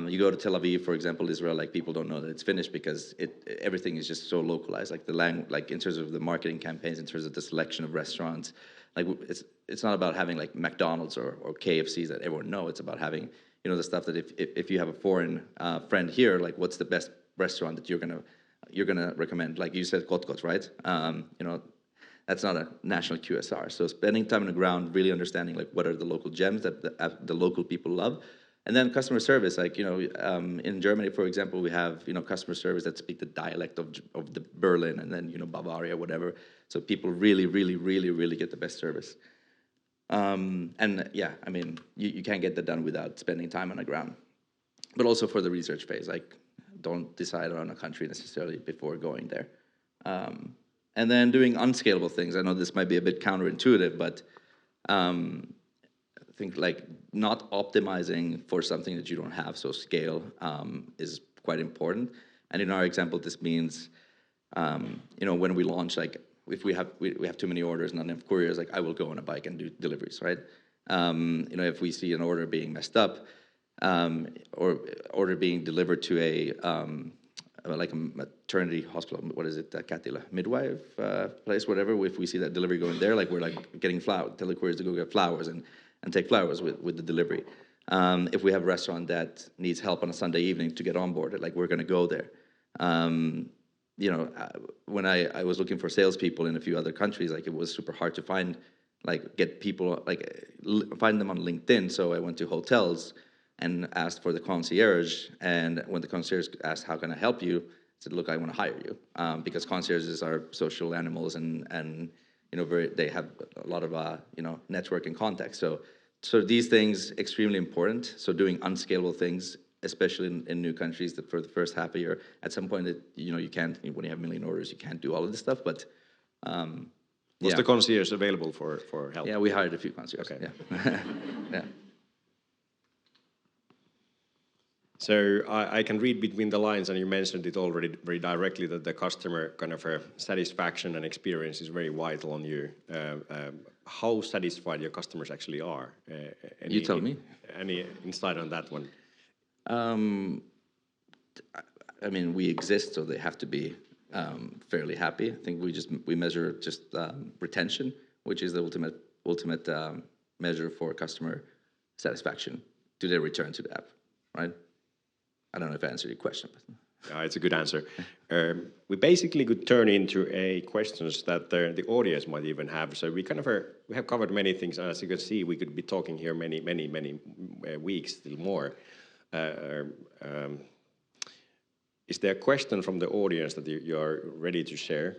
You go to Tel Aviv, for example, Israel, like people don't know that it's finished because everything is just so localized. Like like in terms of the marketing campaigns, in terms of the selection of restaurants, like it's not about having like McDonald's or KFCs that everyone know. It's about having the stuff that if you have a foreign friend here, like what's the best restaurant that you're gonna recommend? Like you said, Kotkot, right? That's not a national QSR. So spending time on the ground, really understanding like what are the local gems that the local people love. And then customer service, like, in Germany, for example, we have, customer service that speak the dialect of the Berlin and then, Bavaria, whatever. So people really, really, really, really get the best service. And yeah, I mean, you can't get that done without spending time on the ground. But also for the research phase, like don't decide on a country necessarily before going there. And then doing unscalable things. I know this might be a bit counterintuitive, but I think like not optimizing for something that you don't have, so scale is quite important. And in our example, this means, when we launch, like if we have too many orders, not enough couriers, like I will go on a bike and do deliveries, right? If we see an order being messed up, or order being delivered to like a maternity hospital, what is it, Kätilö, midwife place, whatever. If we see that delivery going there, like we're like getting flowers, tell the couriers to go get flowers and take flowers with the delivery. If we have a restaurant that needs help on a Sunday evening to get onboarded, like we're going to go there. When I was looking for salespeople in a few other countries, like it was super hard to find, like get people, like find them on LinkedIn. So I went to hotels and asked for the concierge. And when the concierge asked, how can I help you? I said, look, I want to hire you. Because concierges are social animals and they have a lot of, network and contacts. So these things, extremely important. So doing unscalable things, especially in new countries, that for the first half a year, at some point, you can't, when you have 1 million orders, you can't do all of this stuff, but Was the concierge available for help? Yeah, we hired a few concierges, okay. Yeah. Yeah. So I can read between the lines, and you mentioned it already very directly, that the customer kind of satisfaction and experience is very vital on you. How satisfied your customers actually are? You tell me. Any insight on that one? I mean, we exist, so they have to be fairly happy. I think we measure just retention, which is the ultimate measure for customer satisfaction. Do they return to the app, right? I don't know if I answered your question. But It's a good answer. We basically could turn into questions that the audience might even have. So we have covered many things. As you can see, we could be talking here many weeks, still more. Is there a question from the audience that you are ready to share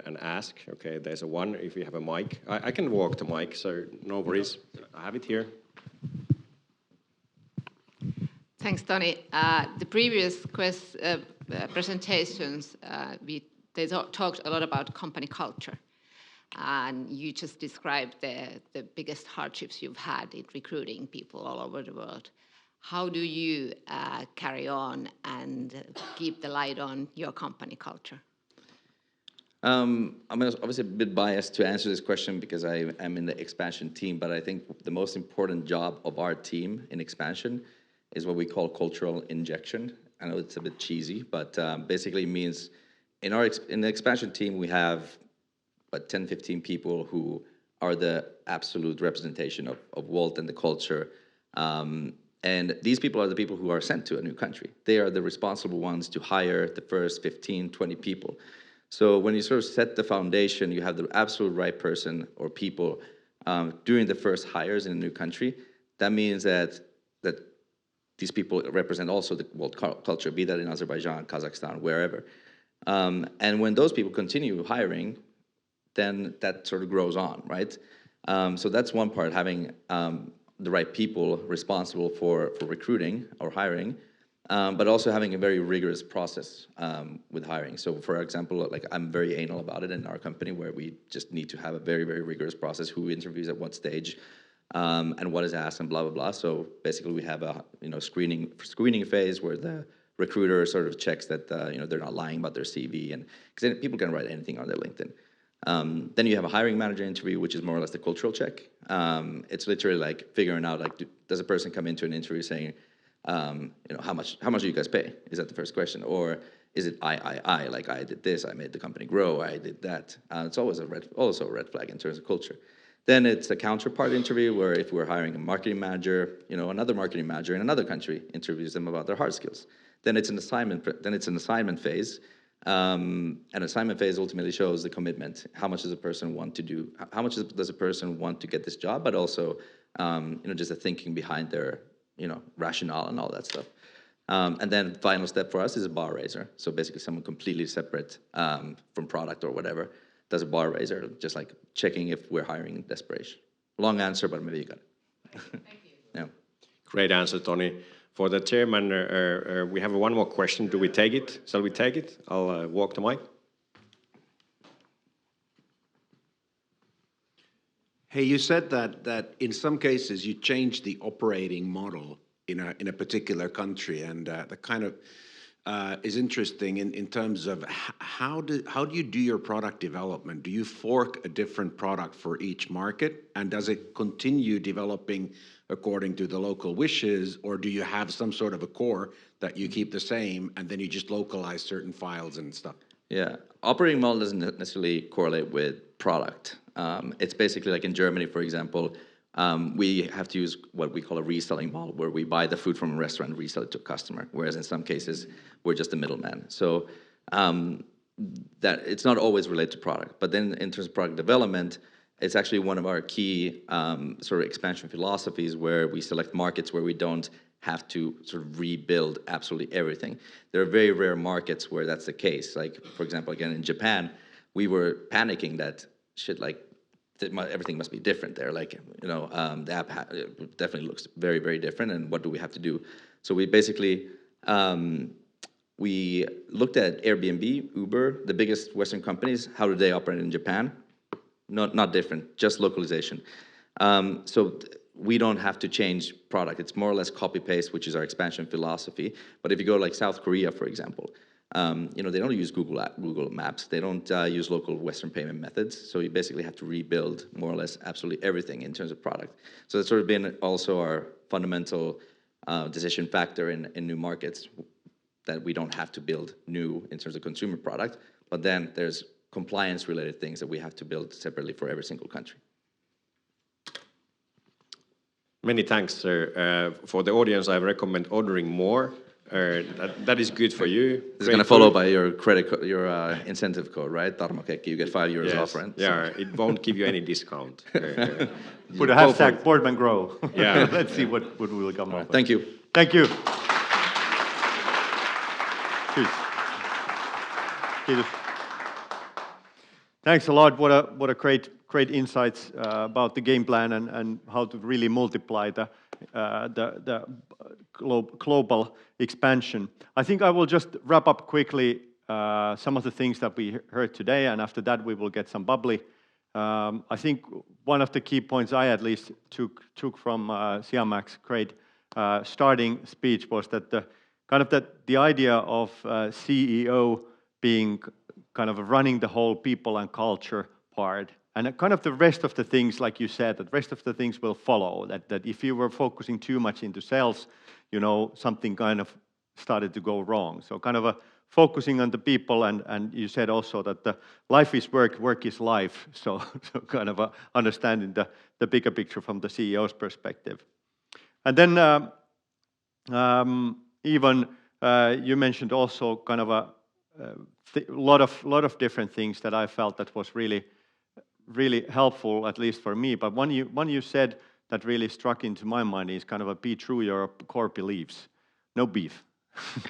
and ask? Okay, there's one. If you have a mic, I can walk the mic, so no worries. I have it here. Thanks, Tony. The previous presentations, they talked a lot about company culture. And you just described the biggest hardships you've had in recruiting people all over the world. How do you carry on and keep the light on your company culture? I'm obviously a bit biased to answer this question because I am in the expansion team, but I think the most important job of our team in expansion is what we call cultural injection. I know it's a bit cheesy, but basically it means in the expansion team, we have about 10, 15 people who are the absolute representation of Wolt and the culture. And these people are the people who are sent to a new country. They are the responsible ones to hire the first 15, 20 people. So when you sort of set the foundation, you have the absolute right person or people doing the first hires in a new country. That means that these people represent also the Wolt culture, be that in Azerbaijan, Kazakhstan, wherever. And when those people continue hiring, then that sort of grows on, right? So that's one part, having the right people responsible for recruiting or hiring, but also having a very rigorous process with hiring. So for example, like I'm very anal about it in our company, where we just need to have a very, very rigorous process, who interviews at what stage, and what is asked and blah, blah, blah. So basically we have a screening phase where the recruiter sort of checks that they're not lying about their CV, and because people can write anything on their LinkedIn. Then you have a hiring manager interview, which is more or less the cultural check. It's literally like figuring out, like, does a person come into an interview saying, how much do you guys pay? Is that the first question? Or is it I, like I did this, I made the company grow, I did that. It's always also a red flag in terms of culture. Then it's a counterpart interview, where if we're hiring a marketing manager, another marketing manager in another country interviews them about their hard skills. Then it's an assignment phase. An assignment phase ultimately shows the commitment. How much does a person want to do? How much does a person want to get this job? But also, just the thinking behind their, rationale and all that stuff. And then final step for us is a bar raiser. So basically, someone completely separate from product or whatever does a bar raiser, just like checking if we're hiring in desperation. Long answer, but maybe you got it. Thank you. Yeah. Great answer, Tony. For the chairman, we have one more question. Do we take it? Shall we take it? I'll walk the mic. Hey, you said that in some cases you changed the operating model in a particular country, and that kind of is interesting in terms of how do you do your product development? Do you fork a different product for each market, and does it continue developing according to the local wishes, or do you have some sort of a core that you keep the same and then you just localize certain files and stuff? Yeah, operating model doesn't necessarily correlate with product. It's basically like in Germany, for example, we have to use what we call a reselling model, where we buy the food from a restaurant and resell it to a customer, whereas in some cases, we're just a middleman. So that it's not always related to product. But then in terms of product development, it's actually one of our key sort of expansion philosophies, where we select markets where we don't have to sort of rebuild absolutely everything. There are very rare markets where that's the case. Like, for example, again, in Japan, we were panicking that shit, like, everything must be different there. Like, the app definitely looks very, very different, and what do we have to do? So we basically, we looked at Airbnb, Uber, the biggest Western companies. How do they operate in Japan? Not different, just localization. So we don't have to change product. It's more or less copy-paste, which is our expansion philosophy. But if you go like South Korea, for example, they don't use Google Maps. They don't use local Western payment methods. So you basically have to rebuild more or less absolutely everything in terms of product. So that's sort of been also our fundamental decision factor in new markets, that we don't have to build new in terms of consumer product. But then there's compliance-related things that we have to build separately for every single country. Many thanks, sir. For the audience, I recommend ordering more. That is good for you. This is going to follow by your your incentive code, right? Tarmokekki, you get €5 off rent. Yeah, so. It won't give you any discount. Put a hashtag Boardman Grow. Yeah. Let's see what we will come up with. Thank you. Thank you. Kiitos. Thanks a lot. What a great insights about the game plan and how to really multiply the global expansion. I think I will just wrap up quickly some of the things that we heard today, and after that we will get some bubbly. I think one of the key points I at least took from Siamäk's great starting speech was that the idea of CEO being kind of running the whole people and culture part, and kind of the rest of the things, like you said, that rest of the things will follow. That if you were focusing too much into sales, something kind of started to go wrong. So kind of focusing on the people, and you said also that the life is work, work is life. So kind of understanding the bigger picture from the CEO's perspective. And then Evon, you mentioned also kind of a lot of different things that I felt that was really helpful, at least for me. But one you said that really struck into my mind is kind of a be true your core beliefs. No beef.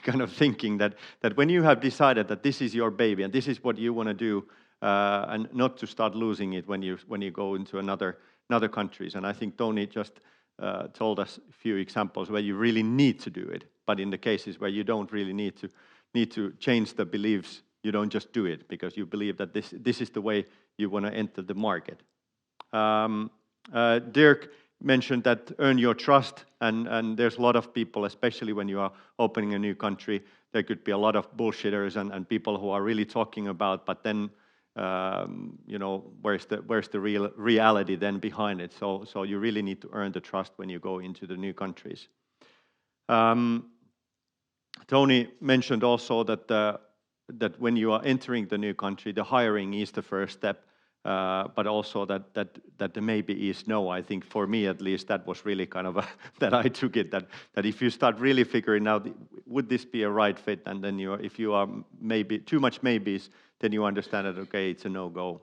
Kind of thinking that when you have decided that this is your baby and this is what you want to do, and not to start losing it when you go into another countries. And I think Tony just told us a few examples where you really need to do it, but in the cases where you don't really need to change the beliefs, you don't just do it because you believe that this is the way you want to enter the market. Dirk mentioned that earn your trust, and there's a lot of people, especially when you are opening a new country, there could be a lot of bullshitters and people who are really talking about, but then where's the real reality then behind it? So you really need to earn the trust when you go into the new countries. Tony mentioned also that when you are entering the new country, the hiring is the first step, but also that the maybe is no. I think for me at least that was really kind of that I took it that if you start really figuring out would this be a right fit, and then if you are maybe too much maybes, then you understand that okay, it's a no-go.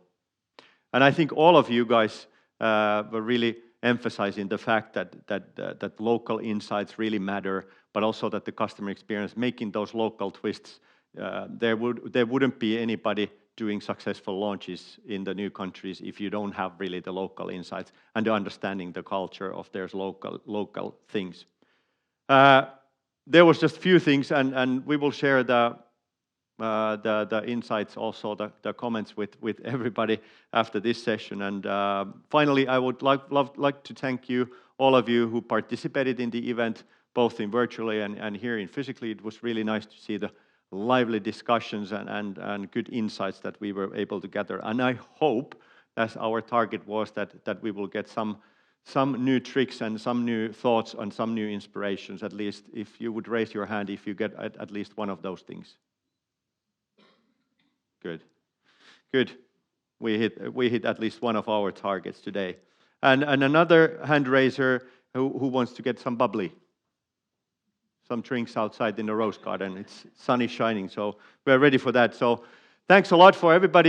And I think all of you guys were really emphasizing the fact that local insights really matter, but also that the customer experience, making those local twists, there wouldn't be anybody doing successful launches in the new countries if you don't have really the local insights and understanding the culture of their local things. There was just a few things, and we will share the insights, also the comments with everybody after this session. And finally, I would like to thank you, all of you who participated in the event, both in virtually and here in physically. It was really nice to see the lively discussions and good insights that we were able to gather. And I hope, as our target was, that we will get some new tricks and some new thoughts and some new inspirations, at least if you would raise your hand if you get at least one of those things. Good. We hit at least one of our targets today. And another hand raiser who wants to get some bubbly. Some drinks outside in the rose garden. It's sunny shining, so we're ready for that. So thanks a lot for everybody.